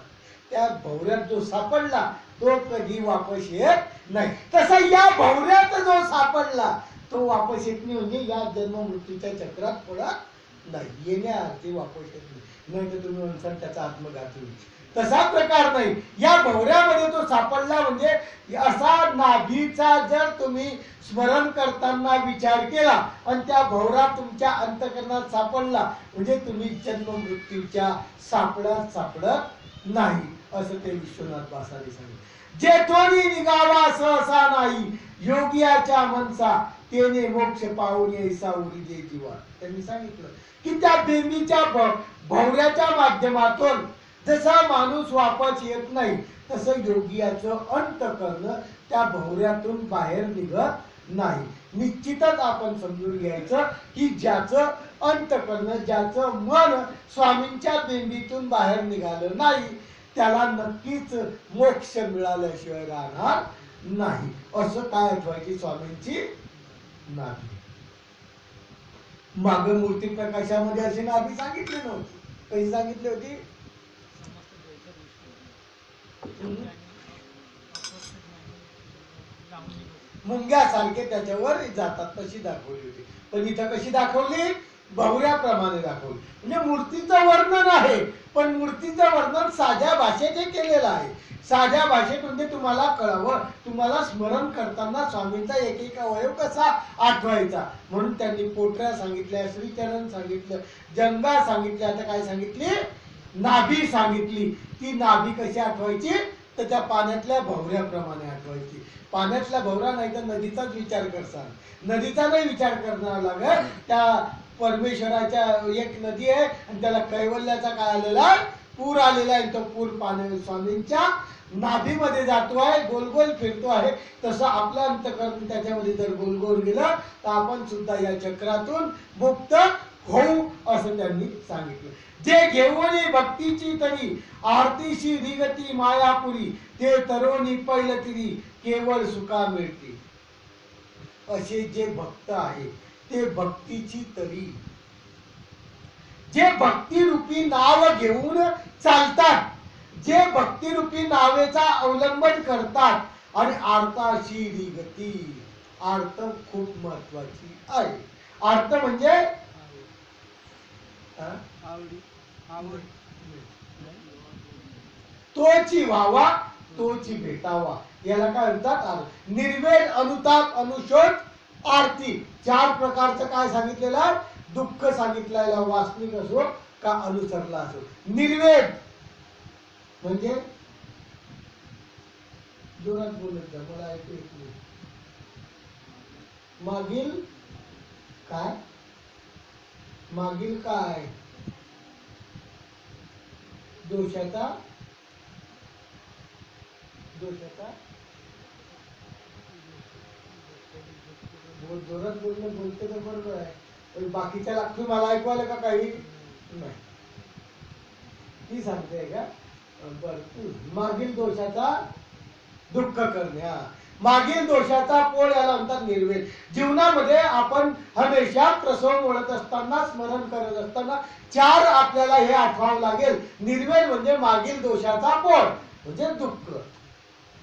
त्या भवऱ्यात जो सापडला तो कधी वापस येत नाही. तसा या भवऱ्यात जो सापडला तो वापस येत नाही, म्हणजे या जन्म मृत्यूच्या चक्रात पडत नाही, येण्याअर्थी वापस येत नाही. नाही तर तुम्ही म्हणसाल त्याचा आत्मघात होईल. तसा प्रकार नाही. या भवऱ्यामध्ये तो सापडला म्हणजे असा नाभीचा जर तुम्ही स्मरण करताना विचार केला आणि त्या भवरा तुमच्या अंतःकरणात सापडला म्हणजे तुम्ही जन्म मृत्यूच्या सापडत नाही असं ते विश्वनाथ भासाने सांगितलं. जेथोनी निघावा सहसा नाही योगियाच्या मनसा तेने मोक्ष पावणे ऐसा उरी दे जीवा. त्यांनी सांगितलं की त्या बेंबीच्या भवऱ्याच्या माध्यमातून जसा माणूस वापस येत नाही तसं योगियाचं अंतःकरण त्या भवऱ्यातून बाहेर निघत नाही. निश्चितच आपण समजून घ्यायचं की ज्याचं अंतःकरण ज्याचं मन स्वामींच्या बेंबीतून बाहेर निघालं नाही त्याला नक्कीच मोक्ष मिळाल्याशिवाय राहणार नाही. असं काय आठवायची स्वामींची नाभी. माग मूर्ती प्रकाशामध्ये अशी नाभी सांगितली नव्हती. कशी सांगितली होती? मुंग्यासारखे त्याच्यावर जातात तशी दाखवली होती. पण इथं कशी दाखवली? भवऱ्याप्रमाणे दाखवली. म्हणजे मूर्तीचं वर्णन आहे पण मूर्तीचं वर्णन साध्या भाषेत केलेलं आहे. साध्या भाषेत म्हणजे तुम्हाला कळावं, तुम्हाला स्मरण करताना स्वामींचा एक एक अवयव कसा आठवायचा म्हणून त्यांनी पोटऱ्या सांगितल्या, श्रीचरण सांगितलं, जंगा सांगितल्या. आता काय सांगितली? नाभी सांगितली. ती नाभी कशी आठवायची? तर त्या पाण्यातल्या भवऱ्याप्रमाणे आठवायची. पाण्यातला भवरा नाही तर नदीचाच विचार करसाल. नदीचा नाही विचार करणार लागत. त्या परमेश्वराच्या एक नदी आहे आणि त्याला कैवल्याचा काय आलेला पूर आलेला आहे. तो पूर पाणी स्वामींच्या नाभीमध्ये जातो आहे, गोल गोल फिरतो आहे. तसं आपलं अंतःकरण त्याच्यामध्ये जर गोल गोल गेलं तर आपण सुद्धा या चक्रातून मुक्त होऊ असं त्यांनी सांगितलं. जे घेऊनी भक्तीची तरी आरतीशी रिगती मायापुरी ते तरोनी पैलतिरी केवळ सुखा मिळते. असे जे भक्त आहे ते भक्तीची तरी जे भक्तिरूपी नाव घेऊन चालतात, जे भक्तिरूपी नावेचा अवलंबन करतात आणि आरताशी रिगती. आर्त खूप महत्वाची आहे. आर्त म्हणजे तोची व्हावा तोची भेटावा याला काय म्हणतात? निर्वेद, अनुताप, अनुशोच, आरती. चार प्रकारचं काय सांगितलेलं? दुःख सांगितलेलं, वास्तविक असो का अनुसरला असो. निर्वेद म्हणजे जोरात बोलत जा, मला ऐकू येत नाही. मागील काय? मागील काय? दोषाचा जोरात बोलणं बोलते तर बरोबर आहे पण बाकीच्या लागतो मला ऐकू आलं का काही नाही? ती सांगते का? बरं. मागील दोषाचा दुःख करणे. मागील दोषाचा पोळ याला म्हणतात निर्वेद. जीवनामध्ये आपण हमेशा प्रसंग ओढत असताना, स्मरण करत असताना चार आपल्याला हे आठवावं लागेल. निर्वेद म्हणजे मागील दोषाचा पोळ म्हणजे दुःख.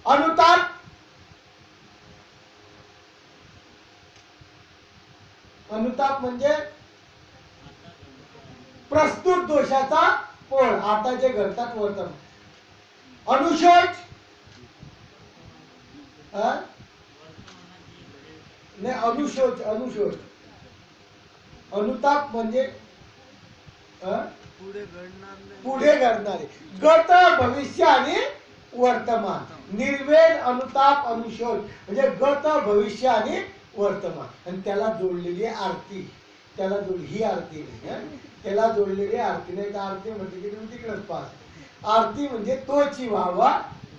अनुताप अनुताप म्हणजे प्रस्तुत दोषाचा पोळ, आता जे घडतात वर्तन. अनुशोच नाही, अनुशोच अनुशोच. अनुताप म्हणजे पुढे घडणारे गत, भविष्य आणि वर्तमान. निर्वेद, अनुताप, अनुशोच म्हणजे गत, भविष्य आणि वर्तमान. आणि त्याला जोडलेली आरती. त्याला ही आरती नाही, त्याला जोडलेली आरती नाही तर आरती म्हणजे की तुम्ही तिकडेच पास. आरती म्हणजे तोची व्हावा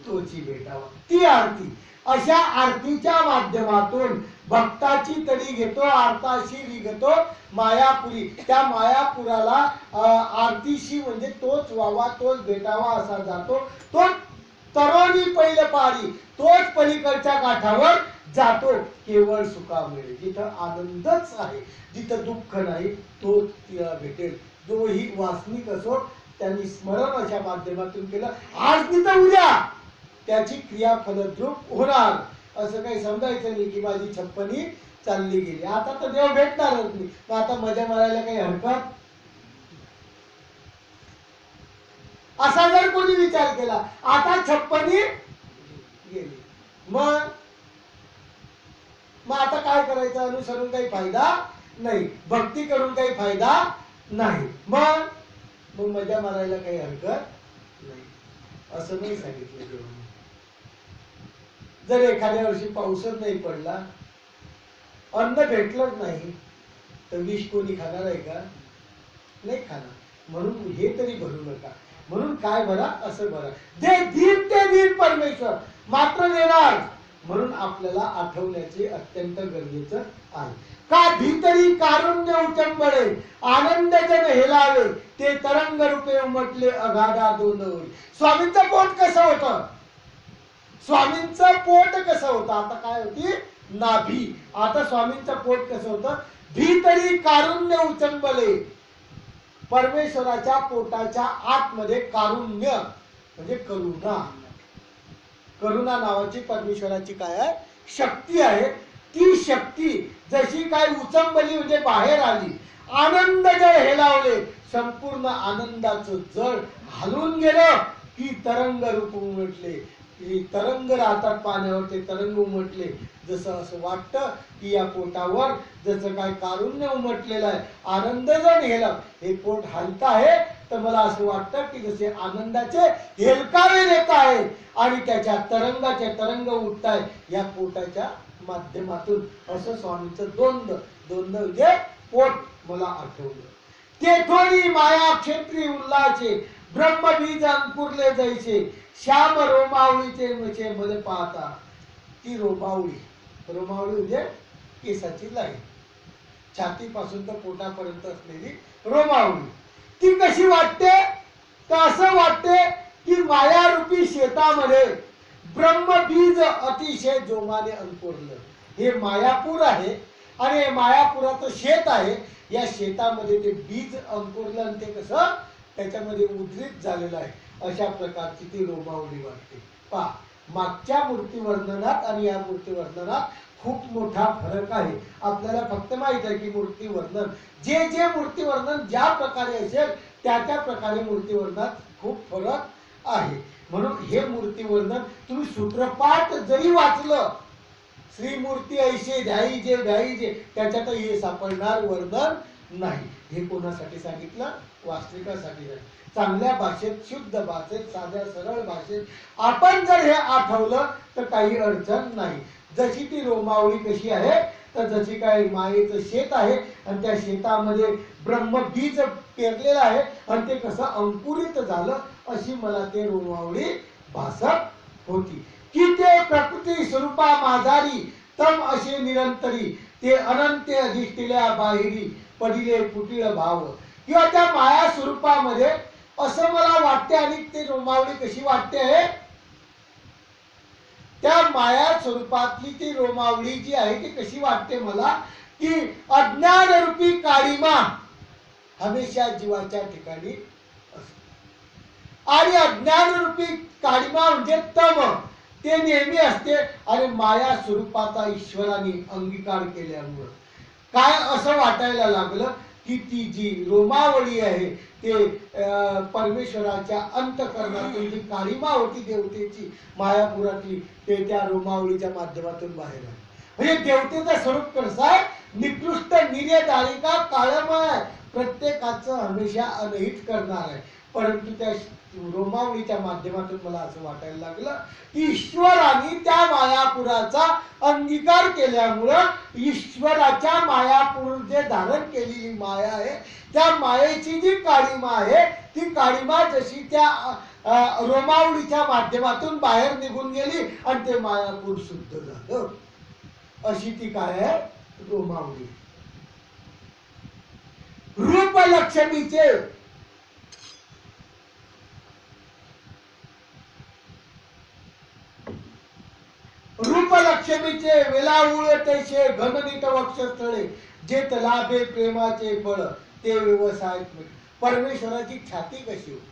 तोची भेटावा, ती आरती. अशा आरतीच्या माध्यमातून भक्ताची तडी घेतो, आरताशी रिगतो मायापुरी. त्या मायापुराला आरतीशी म्हणजे तोच व्हावा तोच भेटावा असा जातो. तो तरोनी पैल पारी, तोच पलीकडच्या काठावर जातो. केवळ सुखा मिळेल. जिथं आनंदच आहे, जिथं दुःख नाही, तो तिला भेटेल. जो ही वासनिक असो त्यांनी स्मरण अशा माध्यमातून केलं, आज नाही तर उद्या त्याची क्रिया फलद्रूप होणार. असं काही समजायचं नाही की माझी छप्पनी चालली गेली, आता तर देव भेटणारच नाही, मग आता मजा मारायला काही हरकत. असा जर कोणी विचार केला, आता 56 गेली, मग आता काय करायचं? अनुसरून काही फायदा नाही, भक्ती करून काही फायदा नाही, मग मजा मारायला काही हरकत नाही, असं नाही सांगितलं देवाने. जर एखाद्या वर्षी पाऊसच नाही पडला, अन्न भेटलंच नाही, तर विष कोणी खाणार आहे का? नाही खाणार. म्हणून हे तरी भरू नका. म्हणून काय भरा? असं भरा, जे दिन ते दिन परमेश्वर मात्र देणार. म्हणून आपल्याला आठवण्याचे अत्यंत गरजेचं आहे. का भीतरी कारुण्य उचंबळे, आनंद जन हेलावे, ते तरंग रूपे उमटले अगाधा दोन ओळी. स्वामींचं पोट कसं होतं? स्वामींचं पोट कसं होतं? आता काय होती? नाभी. आता स्वामींचं पोट कसं होतं? भीतरी कारुण्य उचंबले. परमेश्वराच्या पोटाच्या आतमध्ये कारुण्य म्हणजे करुणा. करुणा नावाची परमेश्वराची काय आहे? शक्ती आहे. ती शक्ती जशी काय उचंबली म्हणजे बाहेर आली, आनंद जळ हेलावले, संपूर्ण आनंदाचं जळ हलून गेलं की तरंग रूप उमटले. तरंग राहतात पाण्यावर, ते तरंग उमटले. जसं असं वाटतं की या पोटावर जसं काय कारुण्य उमटलेलं आहे, आनंद जण हेला, हे पोट हलत आहे, तर मला असं वाटतं की जसे आनंदाचे हेलकावे देत आहे आणि त्याच्या तरंगाचे तरंग उठत आहे या पोटाच्या माध्यमातून. असं स्वामींचं द्वंद्व म्हणजे पोट मला आठवलं. तेथोनी माया क्षेत्री उल्लाचे, ब्रह्मबीज अंकुरले जैसे, श्याम रोमावळीचे मुचे मध्ये पाहता. ती रोमावळी म्हणजे केसाची लाईन, छातीपासून तर पोटापर्यंत असलेली रोमावळी, ती कशी वाटते? तर असं वाटते की मायारूपी शेतामध्ये ब्रह्मबीज अतिशय जोमाने अंकुरलं. हे मायापूर आहे आणि मायापुराचं शेत आहे. या शेतामध्ये ते बीज अंकुरलं आणि ते कसं त्याच्यामध्ये उद्रित झालेलं आहे. अशा प्रकारची ती रोमावळी वाटते. पहा, मागच्या मूर्ती वर्णनात आणि या मूर्ती वर्णनात खूप मोठा फरक आहे. आपल्याला फक्त माहित आहे की मूर्ती वर्णन जे मूर्ती वर्णन ज्या प्रकारे असेल त्या प्रकारे मूर्ती वर्णनात खूप फरक आहे. म्हणून हे मूर्ती वर्णन तुम्ही सूत्रपाठ जरी वाचलं, श्रीमूर्ती ऐशे ध्याई जे त्याच्यात हे सापडणार वर्णन नाही. हे कोणासाठी सांगितलं? वास्तविकासाठी. चांगल्या भाषेत, शुद्ध भाषेत, साध्या सरळ भाषेत आपण जर हे आठवलं तर काही अडचण नाही. जशी ती रोमावळी कशी आहे, तर जशी काय मायेचं शेत आहे आणि त्या शेतामध्ये ब्रह्मबीज पेरलेलं आहे आणि ते कसं अंकुरित झालं, अशी मला ते रोमावळी भासत होती. की ते प्रकृती स्वरूपा माझारी, तम असे निरंतरी, ते अनंत अधिष्ठिल्या बाहेरी, पडिले कुटीळ भाव. किंवा त्या माया स्वरूपामध्ये असं मला वाटते. आणि ते रोमावळी कशी वाटते आहे? त्या माया स्वरूपातली ती रोमावळी जी आहे ती कशी वाटते मला, की अज्ञान रूपी काळीमा हमेशा जीवाच्या ठिकाणी असते. आणि अज्ञान रूपी काळीमा म्हणजे तम, ते नेहमी असते. आणि माया स्वरूपाचा ईश्वराने अंगीकार केल्यामुळं काय असं वाटायला लागलं की ती जी रोमावळी आहे ते परमेश्वराच्या अंतःकरणातून जी काळीमा होती देवतेची मायापुरातली, ते त्या रोमावळीच्या माध्यमातून बाहेर आली. म्हणजे देवतेचं स्वरूप कसं आहे? निकृष्ट, निर्यदारिका, काळमय, प्रत्येकाचं हमेशा अनहित करणार आहे. परंतु त्या रोमावळीच्या माध्यमातून मला असं वाटायला लागलं की ईश्वराने त्या मायापुराचा अंगीकार केल्यामुळं ईश्वराच्या मायापूर जे धारण केलेली माया आहे, त्या मायेची जी काळीमा आहे, ती काळीमा जशी त्या रोमावळीच्या माध्यमातून बाहेर निघून गेली आणि ते मायापूर शुद्ध झालं, अशी ती काय आहे? रोमावळी. रूप लक्ष्मीचे वेलावूळ तैसे घननीत वक्षस्थळे, जेत लाभे प्रेमाचे फळ, ते व्यवसाय. परमेश्वराची छाती कशी होती?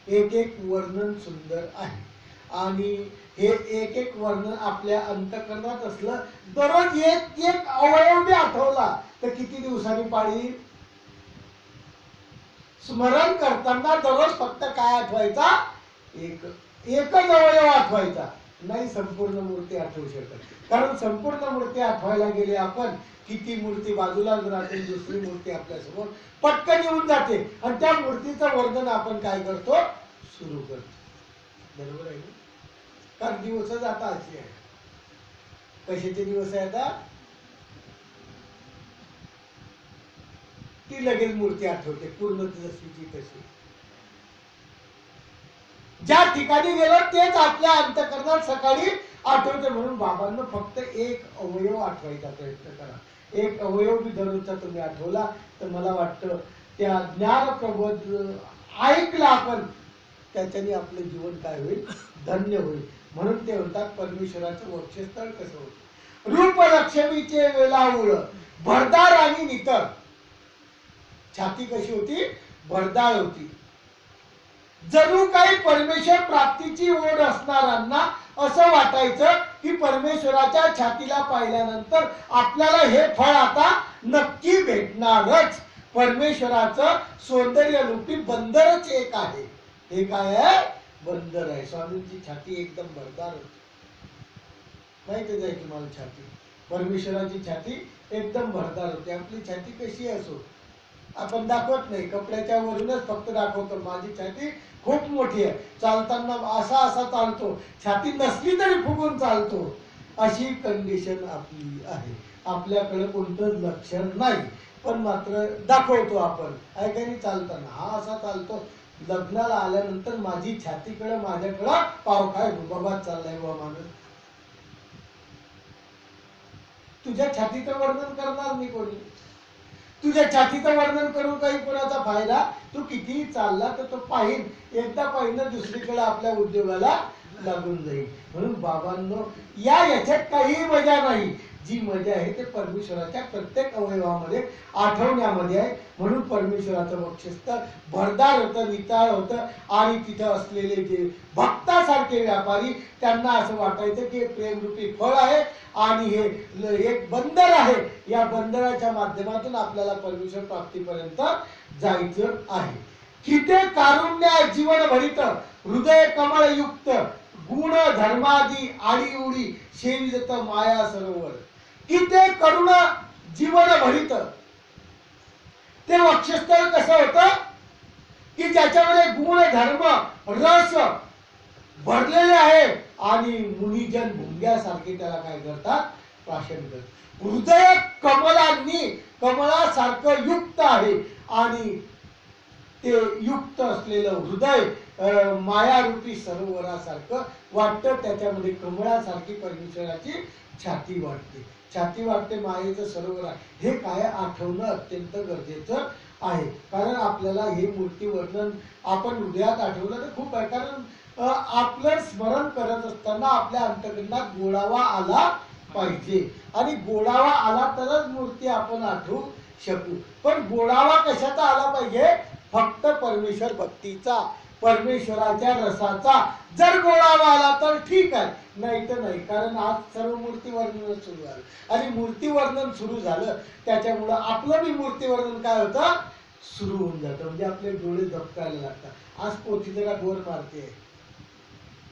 एक एक वर्णन सुंदर आहे. आणि हे एक एक वर्णन आपल्या अंतःकरणात असलं, दररोज एक एक अवयव बी आठवला तर किती दिवसांनी पाळी? स्मरण करताना दररोज फक्त काय आठवायचा, एकच अवयव आठवायचा, नाही संपूर्ण मूर्ती आठवू शकत. कारण संपूर्ण मूर्ती आठवायला गेले आपण की ती मूर्ती बाजूलाच राहते, दुसरी मूर्ती आपल्यासमोर पटकन येऊन जाते आणि त्या मूर्तीचं वर्णन आपण काय करतो, सुरू करतो. बरोबर आहे ना? कारण दिवसच आता अशी आहे. कशाचे दिवस आहे आता? ती लगेच मूर्ती आठवते पूर्ण जशीची तशी. ज्या ठिकाणी गेलो तेच आपल्या अंतःकरणात सकाळी आठवते. म्हणून बाबांना फक्त एक अवयव आठवायचा प्रयत्न करा. एक अवयव बी दररोजचा तुम्ही आठवला तर मला वाटतं त्या ज्ञान प्रबोध ऐकला आपण, त्याच्याने आपलं जीवन काय होईल, धन्य होईल. म्हणून ते म्हणतात परमेश्वराचं वक्षस्थळ कसं होतं. रूप लक्ष्मीचे वेलावळ भरदार आणि नितर. छाती कशी होती, भरदार होती. जणू काही परमेश्वर प्राप्तीची ओढ असणाऱ्यांना असं वाटायचं की परमेश्वराच्या छातीला पाहिल्यानंतर आपल्याला हे फळ आता नक्की भेटणारच. परमेश्वराचं सौंदर्य रूपी बंदरच एक आहे. हे काय आहे, बंदर आहे. स्वामींची छाती एकदम भरदार होती. माहितीच आहे तुम्हाला छाती. परमेश्वराची छाती एकदम भरदार होती. आपली छाती कशी असो आपण दाखवत नाही, कपड्याच्या वरूनच फक्त दाखवतो. माझी छाती खूप मोठी आहे, चालताना असा असा चालतो, छाती नसली तरी फुगून चालतो, अशी कंडिशन आपली आहे. आपल्याकडे कोणतं लक्षण नाही पण मात्र दाखवतो आपण. ऐकायनी चालताना हा असा चालतो. लग्नाला आल्यानंतर माझी छातीकडे माझ्याकडं पाव काय बाबा चाललाय बा माणूस. तुझ्या छातीचं वर्णन करणार मी कोणी? तुझ्या छातीचं वर्णन करून काही कोणाचा फायदा? तू कितीही चालला तर तो पाहिन, एकदा पाहिन दुसरीकडे आपल्या उद्योगाला लागून जाईल. म्हणून बाबांनो याच्यात काही मजा नाही. जी मजा आहे ते परमेश्वराच्या प्रत्येक अवयवामध्ये आठवण्यामध्ये आहे. म्हणून परमेश्वराचं वक्षस्थळ भरदार होतं, निताळ होतं. आणि तिथं असलेले जे भक्तासारखे व्यापारी त्यांना असं वाटायचं की प्रेमरूपी फळ आहे आणि हे एक बंदर आहे. या बंदराच्या माध्यमातून आपल्याला परमेश्वर प्राप्तीपर्यंत जायचं आहे. किती कारुण्य जीवन भरित हृदय कमळयुक्त गुण धर्मादी आडी उडी सेवित माया सरोवर. किती करुण जीवन भरित. ते वक्षस्थळ कसं होतं की ज्याच्यामध्ये गुण धर्म रस भरलेले आहे आणि मुनिजन भुंग्यासारखे त्याला काय करतात, प्राशन करतात. हृदय कमलांनी कमळासारखं युक्त आहे आणि ते युक्त असलेलं हृदय मायारूपी सरोवरासारखं वाटतं. त्याच्यामध्ये कमळासारखी परमेश्वराची छाती वाटते. छाती वाटते, मायेचं सरोवर आहे. हे काय आठवणं अत्यंत गरजेचं आहे. कारण आपल्याला हे मूर्ती वर्णन आपण हृदयात आठवलं तर खूप आहे. कारण आपलं स्मरण करत असताना आपल्या अंतकरणात गोडावा आला पाहिजे आणि गोडावा आला तरच मूर्ती आपण आठवू शकू. पण गोडावा कशाचा आला पाहिजे? फक्त परमेश्वर भक्तीचा, परमेश्वराच्या रसाचा जर गोडावा आला तर ठीक आहे, नाही तर नाही. कारण आज सर्व मूर्ती वर्णन सुरू झालं आणि मूर्ती वर्णन सुरू झालं त्याच्यामुळं आपलं बी मूर्ती वर्णन काय होतं, सुरू होऊन जातं. म्हणजे आपले डोळे झपकायला लागतात. आज पोथी जरा गोर मारते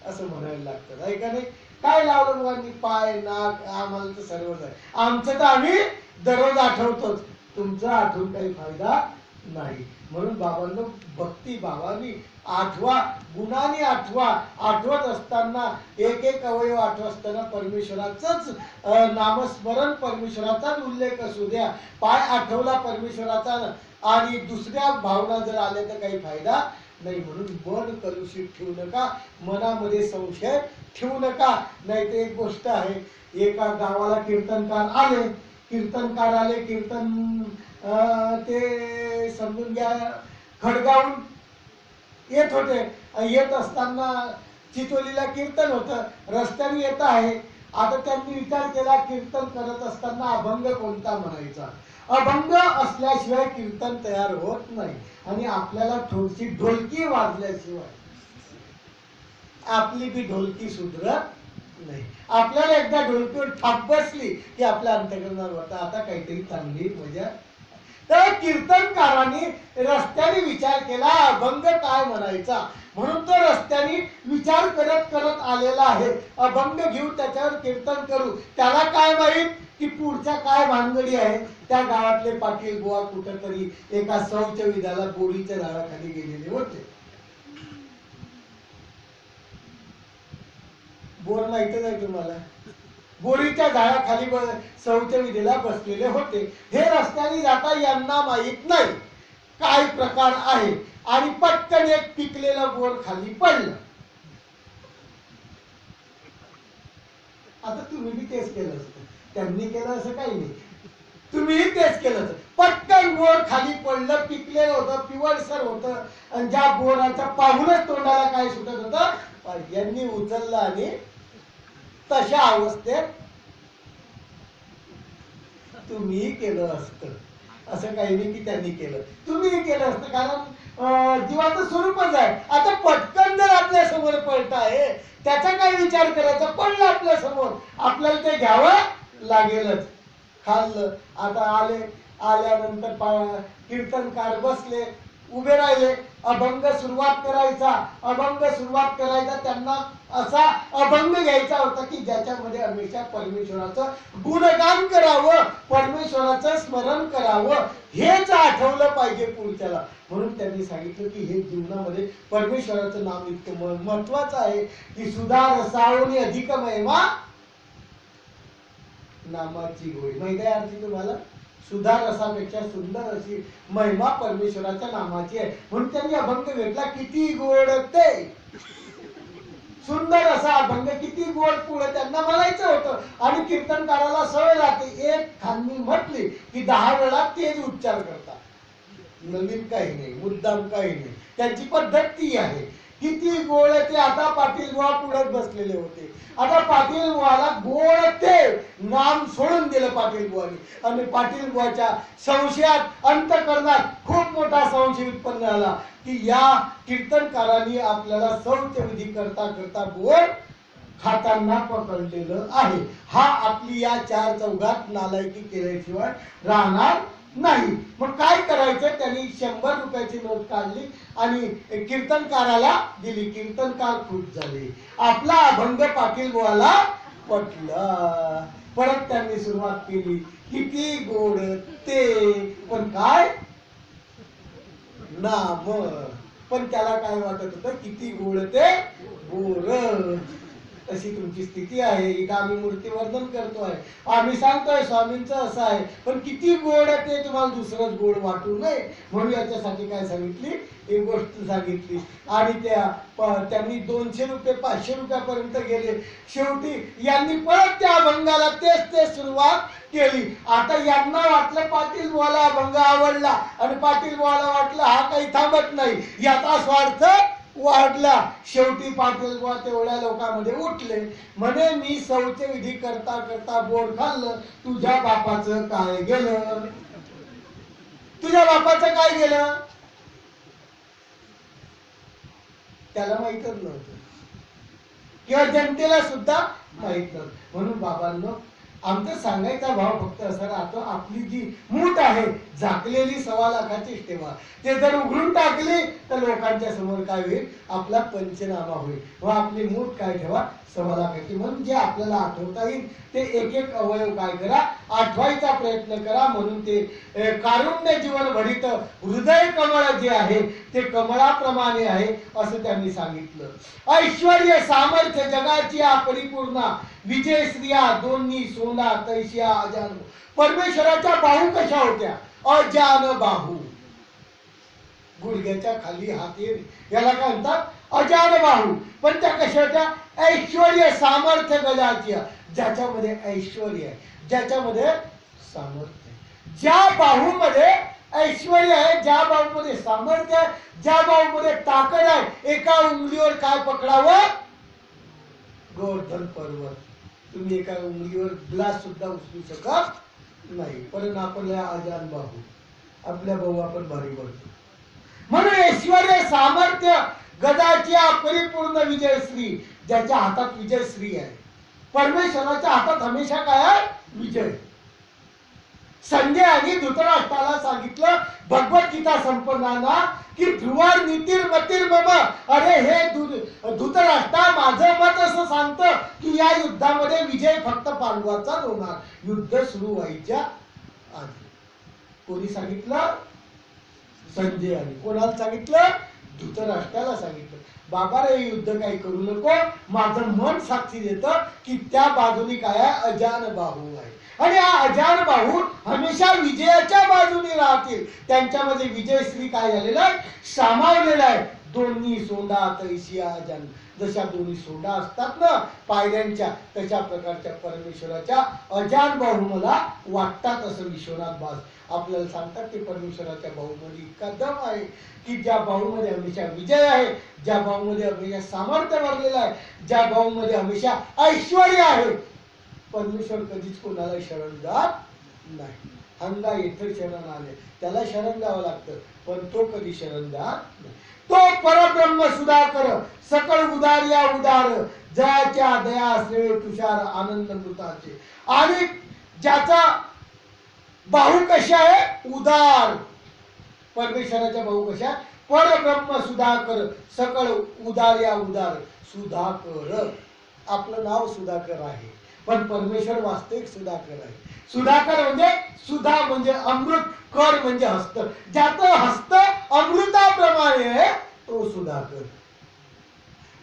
असं म्हणायला लागतं, आहे का नाही? काय लावलं मुलांनी, पाय नाक आम्हाला तर सर्वच आहे. आमचं तर आम्ही दररोज आठवतोच, तुमचं आठवून काही फायदा नाही. म्हणून बाबांनो भक्ती भावानी आठवा, गुणाने आठवा. आठवत असताना एक एक अवयव आठवत असताना परमेश्वराचंच नामस्मरण, परमेश्वराचाच उल्लेख असू द्या. पाय आठवला परमेश्वराचा आणि दुसऱ्या भावना जर आल्या तर काही फायदा नाही. म्हणून मन कलुषित ठेवू नका, मनामध्ये संशय ठेवू नका. नाही तर एक गोष्ट आहे, एका गावाला कीर्तनकार आले, कीर्तन ते समजून घ्या खडगावून येत होते. येत असताना चिचोलीला कीर्तन होतं, रस्त्याने येत आहे. आता त्यांनी विचार केला कीर्तन करत असताना अभंग कोणता म्हणायचा. अभंग असल्याशिवाय कीर्तन तयार होत नाही आणि आपल्याला थोडीशी ढोलकी वाजल्याशिवाय आपली बी ढोलकी सुधरत नाही. आपल्याला एकदा ढोलकीवर थाप बसली की आपल्या अंतःकरणावर वाटतं आता काहीतरी चांगली मजा. तर कीर्तनकारांनी रस्त्याने विचार केला अभंग काय म्हणायचा, म्हणून तो रस्त्याने विचार करत करत आलेला आहे. अभंग घेऊ, त्याच्यावर कीर्तन करू. त्याला काय माहित की पुढच्या काय भानगडी आहे. त्या गावातले पाटील बुवा कुठेतरी एका शौच विधाला बोरीच्या झाडाखाली गेलेले होते. बोर माहितच आहे तुम्हाला, बोरीच्या झाडाखाली शौच विधीला बसलेले होते. हे रस्त्याने जाता यांना माहित नाही काय प्रकार आहे, आणि पटकन एक पिकलेलं बोर खाली पडलं. आता तुम्ही बी तेच केलं असतं, त्यांनी केलं असं काही नाही, तुम्ही तेच केलं असतं. पटकन बोर खाली पडलं, पिकलेलं होतं, पिवळसर होतं, आणि ज्या बोराच्या पाहूनच तोंडाला काय सुटत होतं, यांनी उचललं आणि तशा अवस्थेत तुम्ही केलं असतं. असं काही नाही की त्यांनी केलं, तुम्ही केलं असतं, कारण जीवाचं स्वरूपच आहे. आता पटकन जर आपल्या समोर पडत आहे, त्याचा काय विचार करायचा, पडलं आपल्या समोर, आपल्याला ते घ्यावं लागेलच. खाल्लं. आता आल्यानंतर कीर्तनकार बसले, उभे राहिले. अभंग सुरुवात करायचा त्यांना असा अभंग घ्यायचा होता की ज्याच्यामध्ये हमेशा परमेश्वराचं गुणगान करावं, परमेश्वराचं स्मरण करावं, हेच आठवलं पाहिजे पुढच्याला. म्हणून त्यांनी सांगितलं की हे जीवनामध्ये परमेश्वराचं नाम इतकं महत्वाचं आहे की सुधा रसावणी अधिक महिमा नामाची गोडी. माहिती आहे आरती तुम्हाला, सुधा रसापेक्षा सुंदर अशी महिमा परमेश्वराच्या नामाची आहे. म्हणून त्यांनी अभंग घेतला, किती गोड ते सुंदर असा अभंग, किती गोड पुढे त्यांना म्हणायचं होतं. आणि कीर्तनकाराला सवय लागते, एक खांदी म्हटली की 10 वेळा तेच उच्चार करतात. नवीन काही नाही, मुद्दाम काही नाही, त्यांची पद्धत ती आहे. किती गोड ते. आता पाटील बुवा पुढे बसलेले होते. आता पाटील बुवाला गोड ते नाम सोडून दिलं पाटील बुवानी, आणि पाटील बुवाच्या संशयात अंतःकरणात खूप मोठा संशय उत्पन्न झाला की या कीर्तनकारांनी आपल्याला शौच विधी करता करता बोर खाताना पकडलेलं आहे. हा आपली या 4 चौघात नालायकी केल्याशिवाय राहणार नाही. मग काय करायचं, त्यांनी 100 रुपयाची नोट काढली आणि कीर्तनकाराला दिली. कीर्तनकार खुश झाले, आपला अभंग पाटील बुवाला पटला. परत त्यांनी सुरुवात केली, किती गोड ते, पण काय नाम. पण त्याला काय वाटत होतं, किती गोड ते बोर. अशी तुमची स्थिती आहे. इथं आम्ही मूर्ती वर्णन करतोय, आम्ही सांगतोय स्वामींचं असं आहे, पण किती गोड ते तुम्हाला दुसरंच गोड वाटू नये म्हणून याच्यासाठी काय सांगितली, एक गोष्ट सांगितली. आणि त्यांनी 200 रुपये 500 रुपयापर्यंत गेले. शेवटी यांनी परत त्या अभंगाला तेच सुरुवात केली. आता यांना वाटलं पाटील बुवाला अभंग आवडला, आणि पाटील बुवाला वाटलं हा काही थांबत नाही, याचा स्वार्थ वाढला. शेवटी पाटील बुवा तेवढ्या लोकांमध्ये उठले, म्हणे मी शौच विधी करता करता बोर खाल्लं, तुझ्या बापाचं काय गेलं, तुझ्या बापाचं काय गेलं. त्याला माहितच नव्हतं किंवा जनतेला सुद्धा माहित नव्हतं. म्हणून बाबांनो, आमचा सांगायचा भाव फक्त असा राहतो, आपली जी मूठ आहे झाकलेली 1.25 लाखाचीच ठेवा. ते जर उघडून टाकली तर लोकांच्या समोर काय होईल, आपला पंचनामा होईल. व आपली मूठ काय ठेवा, 1.25 लाखाची. म्हणून जे आपल्याला आठवता येईल ते एक अवयव काय करा, आठवायचा प्रयत्न करा. म्हणून ते कारुण्य जीवन भरित हृदय कमळ जे आहे ते कमळाप्रमाणे आहे असं त्यांनी सांगितलं. ऐश्वर्य सामर्थ्य जगाची परिपूर्ण विजय स्त्रिया दोन्ही सोना तैशिया अजान. परमेश्वराच्या बाहू कशा होत्या, अजान बाहू, गुडघ्याच्या खाली हात येईल, याला काय म्हणतात, अजान बाहू. पण त्या कशा होत्या, ऐश्वर्य सामर्थ्य गजाची, ज्याच्यामध्ये ऐश्वर्य आहे, ज्याच्यामध्ये सामर्थ्य आहे. ज्या बाहूमध्ये ऐश्वर्य आहे, ज्या बाहूमध्ये सामर्थ्य आहे, ज्या बाहूमध्ये ताकद आहे, एका उंगलीवर काय पकडावं, गोवर्धन पर्वत. तुम्ही एका उंगलीवर ग्लास सुद्धा उचलू शकत नाही. पण आपल्या अजान बाहू, आपल्या भाऊ आपण भारी पडतो. म्हणून ऐश्वर्य सामर्थ्य गदाची परिपूर्ण विजयश्री, ज्याच्या हातात विजयश्री आहे. परमेश्वराच्या हातात हमेशा काय आहे, विजय. संजय आणि धृतराष्ट्राला सांगितलं भगवद्गीता संपन्नाना की ध्रुवार नीतीर मतीर मम. अरे हे धृतराष्ट्रा, माझं मत असं सांगतं की या युद्धामध्ये विजय फक्त पांडवाचाच होणार, युद्ध सुरू व्हायच्या आधी. कोणी सांगितलं? संजय. आणि कोणाला सांगितलं? धृतराष्ट्राला सांगितलं. बाबा रे, युद्ध काही करू नको, माझं मन साक्षी देतं की त्या बाजूनी काय आहे? अजान बाहू आहे. आणि हा अजान बाहू हमेशा विजयाच्या बाजूने राहतील. त्यांच्यामध्ये विजयश्री काय झालेला आहे? सामावलेला आहे. दोन्ही सोंडा तैशी अजान. जशा दोन्ही सोंडा असतात ना पायऱ्यांच्या, तशा प्रकारच्या परमेश्वराच्या अजान बाहू मला वाटतात असं विश्वनाथ बास आपल्याला सांगतात. ते परमेश्वराच्या बाहूमध्ये इतका दम आहे की ज्या बाहूमध्ये हमेशा विजय आहे, ज्या बाहूमध्ये हमेशा सामर्थ्य भरलेलं आहे, ज्या बाहूमध्ये हमेशा ऐश्वर आहे. परमेश्वर कधीच कोणाला शरण जात नाही. हंगा येथे शरण आले त्याला शरण जावं लागतं, पण तो कधी शरण जात नाही. तो परब्रह्म सुधाकर सकळ उदार या उदार, जयाच्या दया श्रेय तुषार आनंद मृताचे. आणि ज्याचा बाहू कशा आहे? उदार. परमेश्वराच्या बाहू कशा? परब्रह्म सुधाकर सकळ उदार या उदार. सुधाकर, आपलं नाव सुधाकर आहे, पण परमेश्वर वास्तविक सुधाकर आहे. सुधाकर म्हणजे सुधा म्हणजे अमृत, कर म्हणजे हस्त. ज्याचं हस्त अमृताप्रमाणे आहे तो सुधाकर.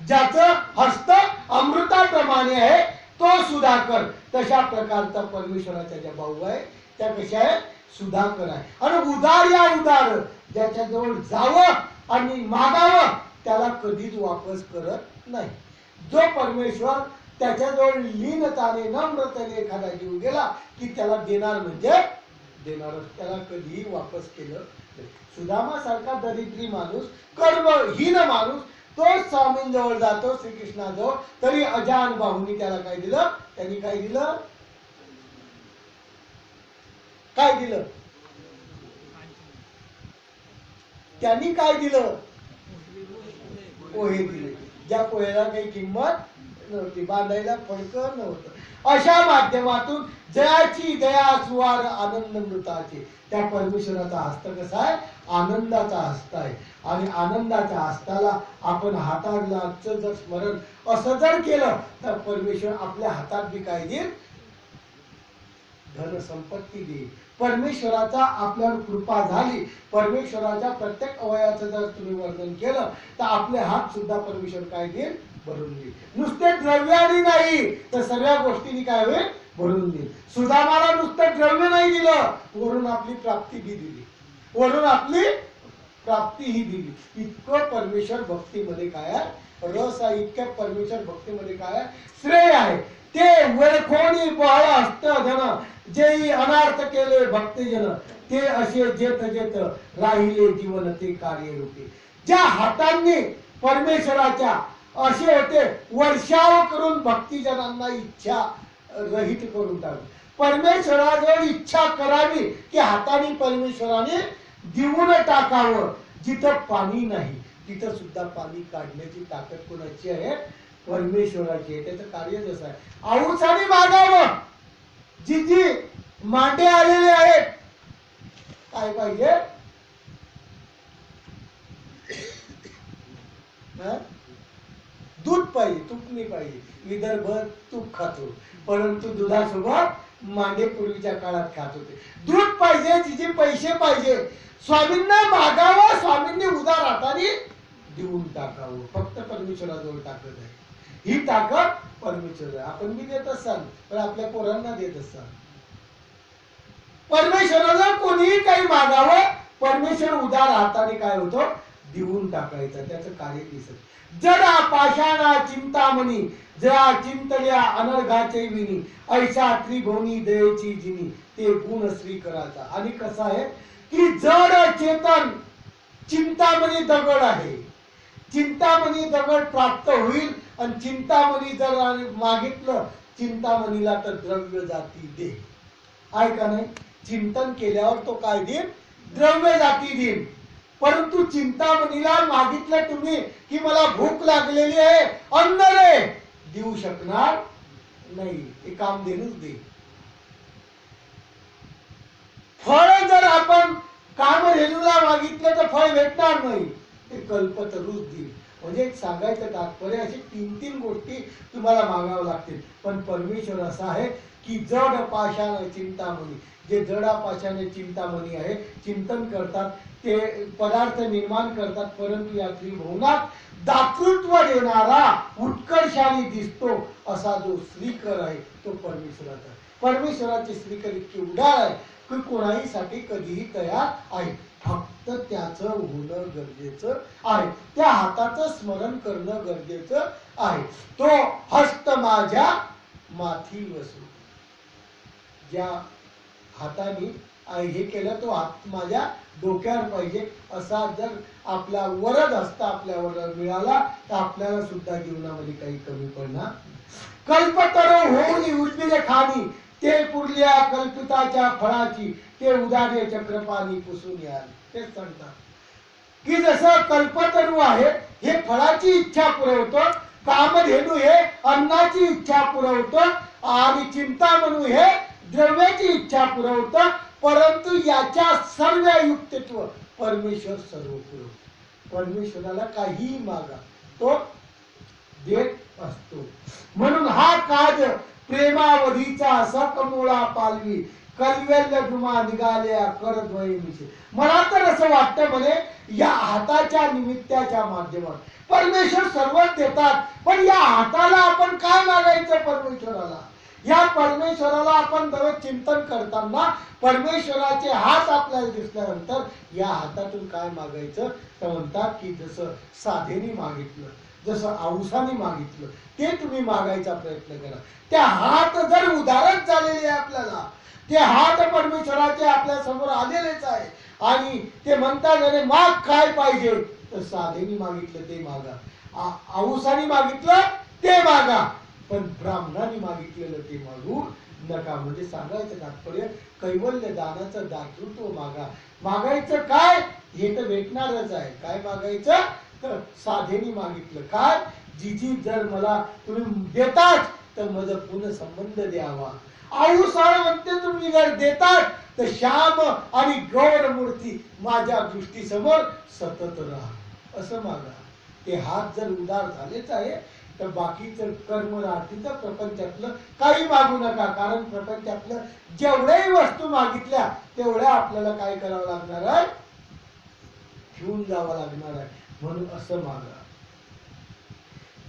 ज्याचं हस्त अमृताप्रमाणे आहे तो सुधाकर. तशा प्रकारचा परमेश्वराच्या ज्या बाहू आहे त्या कशा आहे? सुधाकर आहे. आणि उदार या उदार, ज्याच्याजवळ जावं आणि मागावं त्याला कधीच वापस करत नाही. जो परमेश्वर त्याच्याजवळ लीनताने नम्रतेने एखादा जीव गेला की त्याला देणार म्हणजे देणारच, त्याला कधीही वापस केलं नाही. सुदामा सारखा दरिद्री माणूस, कर्महीन माणूस, तो स्वामींजवळ जातो श्रीकृष्णाजवळ, तरी अजान बाहूनी त्याला काय दिलं? त्यांनी काय दिलं? काय दिलं? त्यांनी काय दिलं? पोहे दिले. ज्या पोह्याला काही किंमत नव्हती, बांधायला फडकं नव्हतं. अशा माध्यमातून जयाची दया सुवार आनंद मृताचे. त्या परमेश्वराचा हस्त कसा आहे? आनंदाचा हस्त आहे. आणि आनंदाच्या हस्ताला आपण हाताचं जर स्मरण असं जर केलं तर परमेश्वर आपल्या हातात बी काय देईल? धन संपत्ती देईल. परमेश्वराचा आपल्यावर कृपा झाली, परमेश्वराच्या प्रत्येक अवयाचं जर तुम्ही वर्णन केलं तर आपले हात सुद्धा परमेश्वर काय देईल? भरून देईल. नुसते द्रव्याने नाही तर सगळ्या गोष्टींनी काय होईल? भरून देईल. सुदामाला नुसतं द्रव्य नाही दिलं, वरून आपली प्राप्ती बी दिली, वरून आपली प्राप्ती ही दिली. इतकं परमेश्वर भक्तीमध्ये काय आहे? रस आहे. इतक्या परमेश्वर भक्तीमध्ये काय आहे? श्रेय आहे. ते वरखोनी बळ हस्त धन, जे अनार्थ केले भक्तजन, ते असे जेत जेत राहिले जीवन ते कार्य रूपे. ज्या हातांनी परमेश्वराच्या असे होते वर्षाव करून भक्तिजनांना इच्छा रहित करून टाकली. परमेश्वराजवळ इच्छा करावी की हाताने परमेश्वराने देऊन टाकावं. जिथं पाणी नाही तिथं सुद्धा पाणी काढण्याची ताकद कोणाची आहे? परमेश्वराची आहे. त्याचं कार्य जसं आहे. औषधी मागावं. जी जी मांडे आलेले आहेत, काय पाहिजे? दूध पाहिजे, तूप नाही पाहिजे. विदर्भ तूप खातो, परंतु दुधासोबत मांडे पूर्वीच्या काळात खात होते. दूध पाहिजे, जिचे पैसे पाहिजे. स्वामींना मागावं, स्वामींनी उदार हाताने देऊन टाकावं. फक्त परमेश्वराजवळ ताकद आहे. ही ताकद परमेश्वर आहे. आपण बी देत असाल पण आपल्या पोरांना देत असाल. परमेश्वराला कोणीही काही मागावं, परमेश्वर उदार हाताने काय होतो? देऊन टाकायचं. त्याचं कार्य दिसत. जडा पाषाणा चिंतामणी, जरा चिंतल्या अनर्घाचे विनी, ऐसा त्रिभुवनी दयेची जिनी, ते गुण श्री कराचा. आणि कसं आहे की जड चेतन चिंतामणी दगड आहे. चिंतामणी दगड प्राप्त होईल. आणि चिंतामणी जर मागितलं चिंतामणीला तर द्रव्य जाती दे. आहे का नाही? चिंतन केल्यावर तो काय देईल? द्रव्य जाती देईल. परंतु चिंतामणीला मागितलं तुम्ही की मला भूक लागलेली आहे, अन्न रे, देऊ शकणार नाही. ते काम देणूच दे. फळ जर आपण कामधेनूला मागितलं तर फळ भेटणार नाही, ते कल्पतरूच देईल. म्हणजे एक सांगायचं तात्पर्य अशी तीन तीन गोष्टी तुम्हाला मागावं लागतील. पण परमेश्वर असा आहे की जड पाषाण चिंतामणी, जे जडा पाषाणे चिंतामणी आहे, चिंतन करतात, ते पदार्थ निर्माण करतात, परंतु या त्रिभुवनात दातृत्व देणारा उत्कर्षाने दिसतो असा जो श्रीकर आहे तो परमेश्वराचा. परमेश्वराचे श्रीकर इतके उदार आहे की कोणाहीसाठी कधीही तयार आहे. फक्त त्याचं होणं गरजेचं आहे, त्या हाताचं स्मरण करणं गरजेचं आहे. तो हस्त माझ्या माथी वसू, ज्या हाताने हे केलं तो हात माझ्या डोक्यावर पाहिजे, असा जर आपला वरद हस्त आपल्यावर मिळाला तर आपल्याला सुद्धा जीवनामध्ये काही कमी पडणार. कल्पतरो होऊन उद्भिजे खाणी, ते पुरल्या कल्पिताच्या फळाची, ते उदारे चक्रपाणी पुसून याल. तेच सांगतात की जसं कल्पतरू आहे हे फळाची इच्छा पुरवतो, कामधेनू हे अन्नाची इच्छा पुरवतो, आणि चिंतामणू हे द्रव्याची इच्छा पुरवतं, परंतु याच्या सर्व युक्तित्व परमेश्वर सर्व पुरवतो. परमेश्वराला काहीही मागा तो देत असतो. म्हणून हा काज प्रेमावधीचा सकमोळा पालवी, कल्वेल्य जुमा निघाल्या कर द्वयमीचे. मला तर असं वाटतं म्हणे या हाताच्या निमित्ताच्या माध्यमात परमेश्वर सर्वच देतात, पण या हाताला आपण काय मागायचं परमेश्वराला? या परमेश्वराला आपण दररोज चिंतन करताना परमेश्वराचे हात आपल्याला दिसल्यानंतर या हातातून काय मागायचं तर म्हणतात की जसं साधेने मागितलं, जसं औसाने मागितलं, ते तुम्ही मागायचा प्रयत्न करा. त्या हात जर उदारच झालेले आहे आपल्याला, ते हात परमेश्वराचे आपल्या समोर आलेलेच आहे, आणि ते म्हणतात अरे माग काय पाहिजे, तर साधेने मागितलं ते मागा, औसाने मागितलं ते मागा, पण ब्राह्मणाने मागितलेलं ते मागू नका. म्हणजे सांगायचं तात्पर्य कैवल्य दानाचं दातृत्व मागा. मागायचं काय हे तर भेटणारच आहे. काय मागायचं तर साधेने मागितलं काय, जिजी जर मला तुम्ही देतात तर माझं पुन्हा संबंध द्यावा. आऊसाळ म्हणते तुम्ही जर देतात तर श्याम आणि गौर मूर्ती माझ्या दृष्टीसमोर सतत राहा, असं मागा. ते हात जर उदार झालेच आहे तर बाकीचं कर्म राहतीचं प्रपंचातलं काही मागू नका, कारण प्रपंचातलं जेवढ्याही वस्तू मागितल्या तेवढ्या आपल्याला काय करावं लागणार आहे, घेऊन जावं लागणार आहे. म्हणून असं मागा.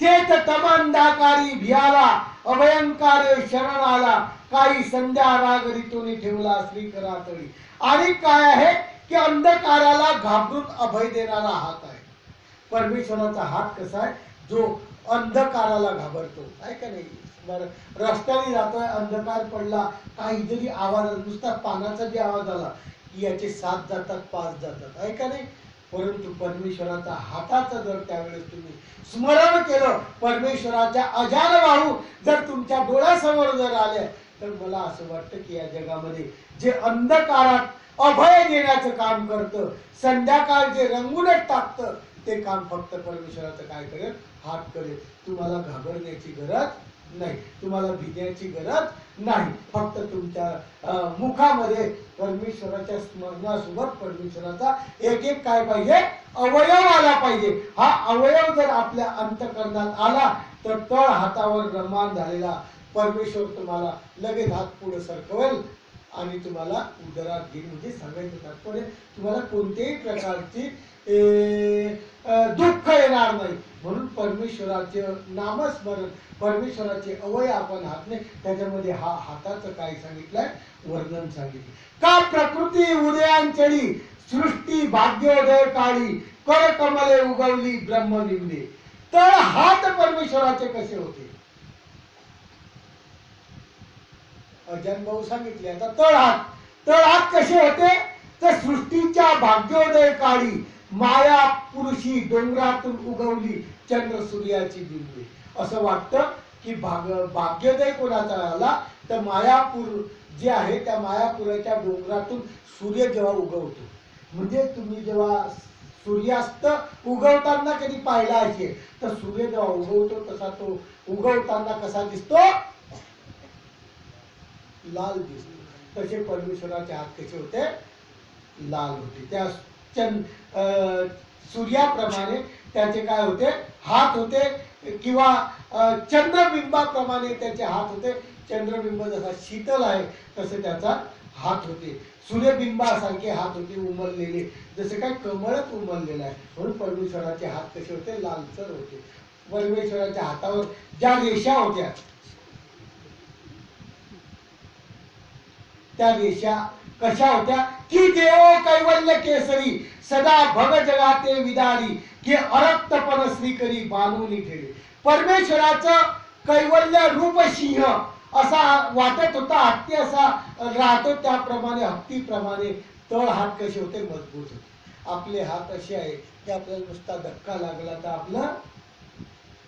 तेच तमंदाकारी भियाला अभयंकार शरण आला, काही संध्या राग ऋतूने ठेवला श्रीकरातळी. आणि काय आहे की अंधकाराला घाबरून अभय देणारा हात आहे परमेश्वराचा. हात कसा आहे, जो अंधकाराला घाबरतो, आहे का नाही? रस्त्याने जातोय, अंधकार पडला, काही जरी आवाज, नुसता पानाचा जे आवाज आला की याचे 7 जातात 5 जातात, आहे का नाही? परंतु परमेश्वराचा हाताचं जर त्यावेळेस तुम्ही स्मरण केलं, परमेश्वराच्या अजान बाहू जर तुमच्या डोळ्यासमोर जर आले, तर मला असं वाटतं की या जगामध्ये जे अंधकारात अभय देण्याचं काम करतं, संध्याकाळ जे रंगूनच टाकतं, ते काम फक्त परमेश्वराचं काय करेल, हात करेल. तुम्हाला घाबरण्याची गरज नाही, तुम्हाला भिण्याची गरज नाही. फक्त तुमच्या मुखामध्ये परमेश्वराच्या स्मरणासोबत परमेश्वराचा एक एक काय पाहिजे, अवयव आला पाहिजे. हा अवयव जर आपल्या अंतःकरणात आला तर तळ हातावर रमान झालेला परमेश्वर तुम्हाला लगेच हात पुढे सरकवेल आणि तुम्हाला उदरात घेईल. म्हणजे सांगायचं तात्पर्य तुम्हाला कोणत्याही प्रकारची दुःख येणार नाही. म्हणून परमेश्वराचे नामस्मरण, परमेश्वराचे अवय आपण हातने, त्याच्यामध्ये हा हाताचं काय सांगितलंय, वर्णन सांगितलं. का प्रकृती उदयांचळी सृष्टी भाग्योदय काळी, कर कमले उगवली ब्रह्मबिंबे. तर हात परमेश्वराचे कसे होते, अजन भाऊ सांगितले. आता तळ हात कसे होते, तर सृष्टीच्या भाग्योदय काळी माया पुरुषी डोंगरातून उगवली चंद्र सूर्याची बिंबे. असं वाटतं की भाग्योदय कोणाचा आला तर मायापूर जे आहे त्या मायापुराच्या डोंगरातून सूर्य जेव्हा उगवतो, म्हणजे तुम्ही जेव्हा सूर्यास्त उगवताना कधी पाहिला असेल तर सूर्य जेव्हा उगवतो तसा तो उगवताना कसा दिसतो, लाल दिसतो. तसे परमेश्वराचे हात कसे होते, लाल होते. त्या सूर्याप्रमाणे त्याचे काय होते, हात होते, किंवा चंद्रबिंबाप्रमाणे त्याचे हात होते. चंद्रबिंब जसा शीतल आहे तसे त्याचा हात होते. सूर्यबिंबासारखे हात होते उमललेले, जसे काय कमळच उमललेलं आहे. म्हणून परमेश्वराचे हात कसे होते, लालसर होते. परमेश्वराच्या हातावर ज्या रेषा होत्या त्या रेषा कशा होत्या की देव कैवल्य केसरी सदा भग जगाते विदारी की अरक्तपण श्रीकरी बांधून ठेवले. परमेश्वराचं कैवल्य रूप सिंह असा वाटत होता, हत्ती असा राहतो, त्याप्रमाणे हत्तीप्रमाणे तळ हात कसे होते, मजबूत होते. आपले हात असे आहे की आपल्याला नुसता धक्का लागला तर आपला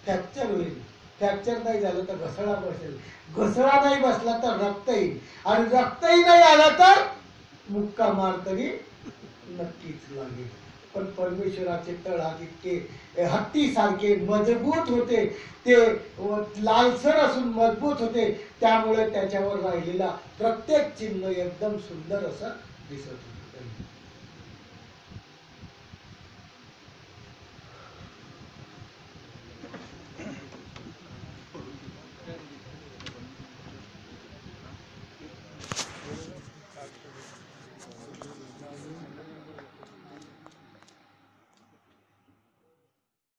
फ्रॅक्चर होईल, फ्रॅक्चर नाही झालं तर घसडा बसेल, घसडा नाही बसला तर रक्त येईल, आणि रक्तही नाही आलं तर मुक्का मार तरी नक्कीच लागेल. पण परमेश्वराचे तळ हात इतके हत्तीसारखे मजबूत होते, ते लालसर असून मजबूत होते, त्यामुळे त्याच्यावर राहिलेला प्रत्येक चिन्ह एकदम सुंदर असं दिसत होतं.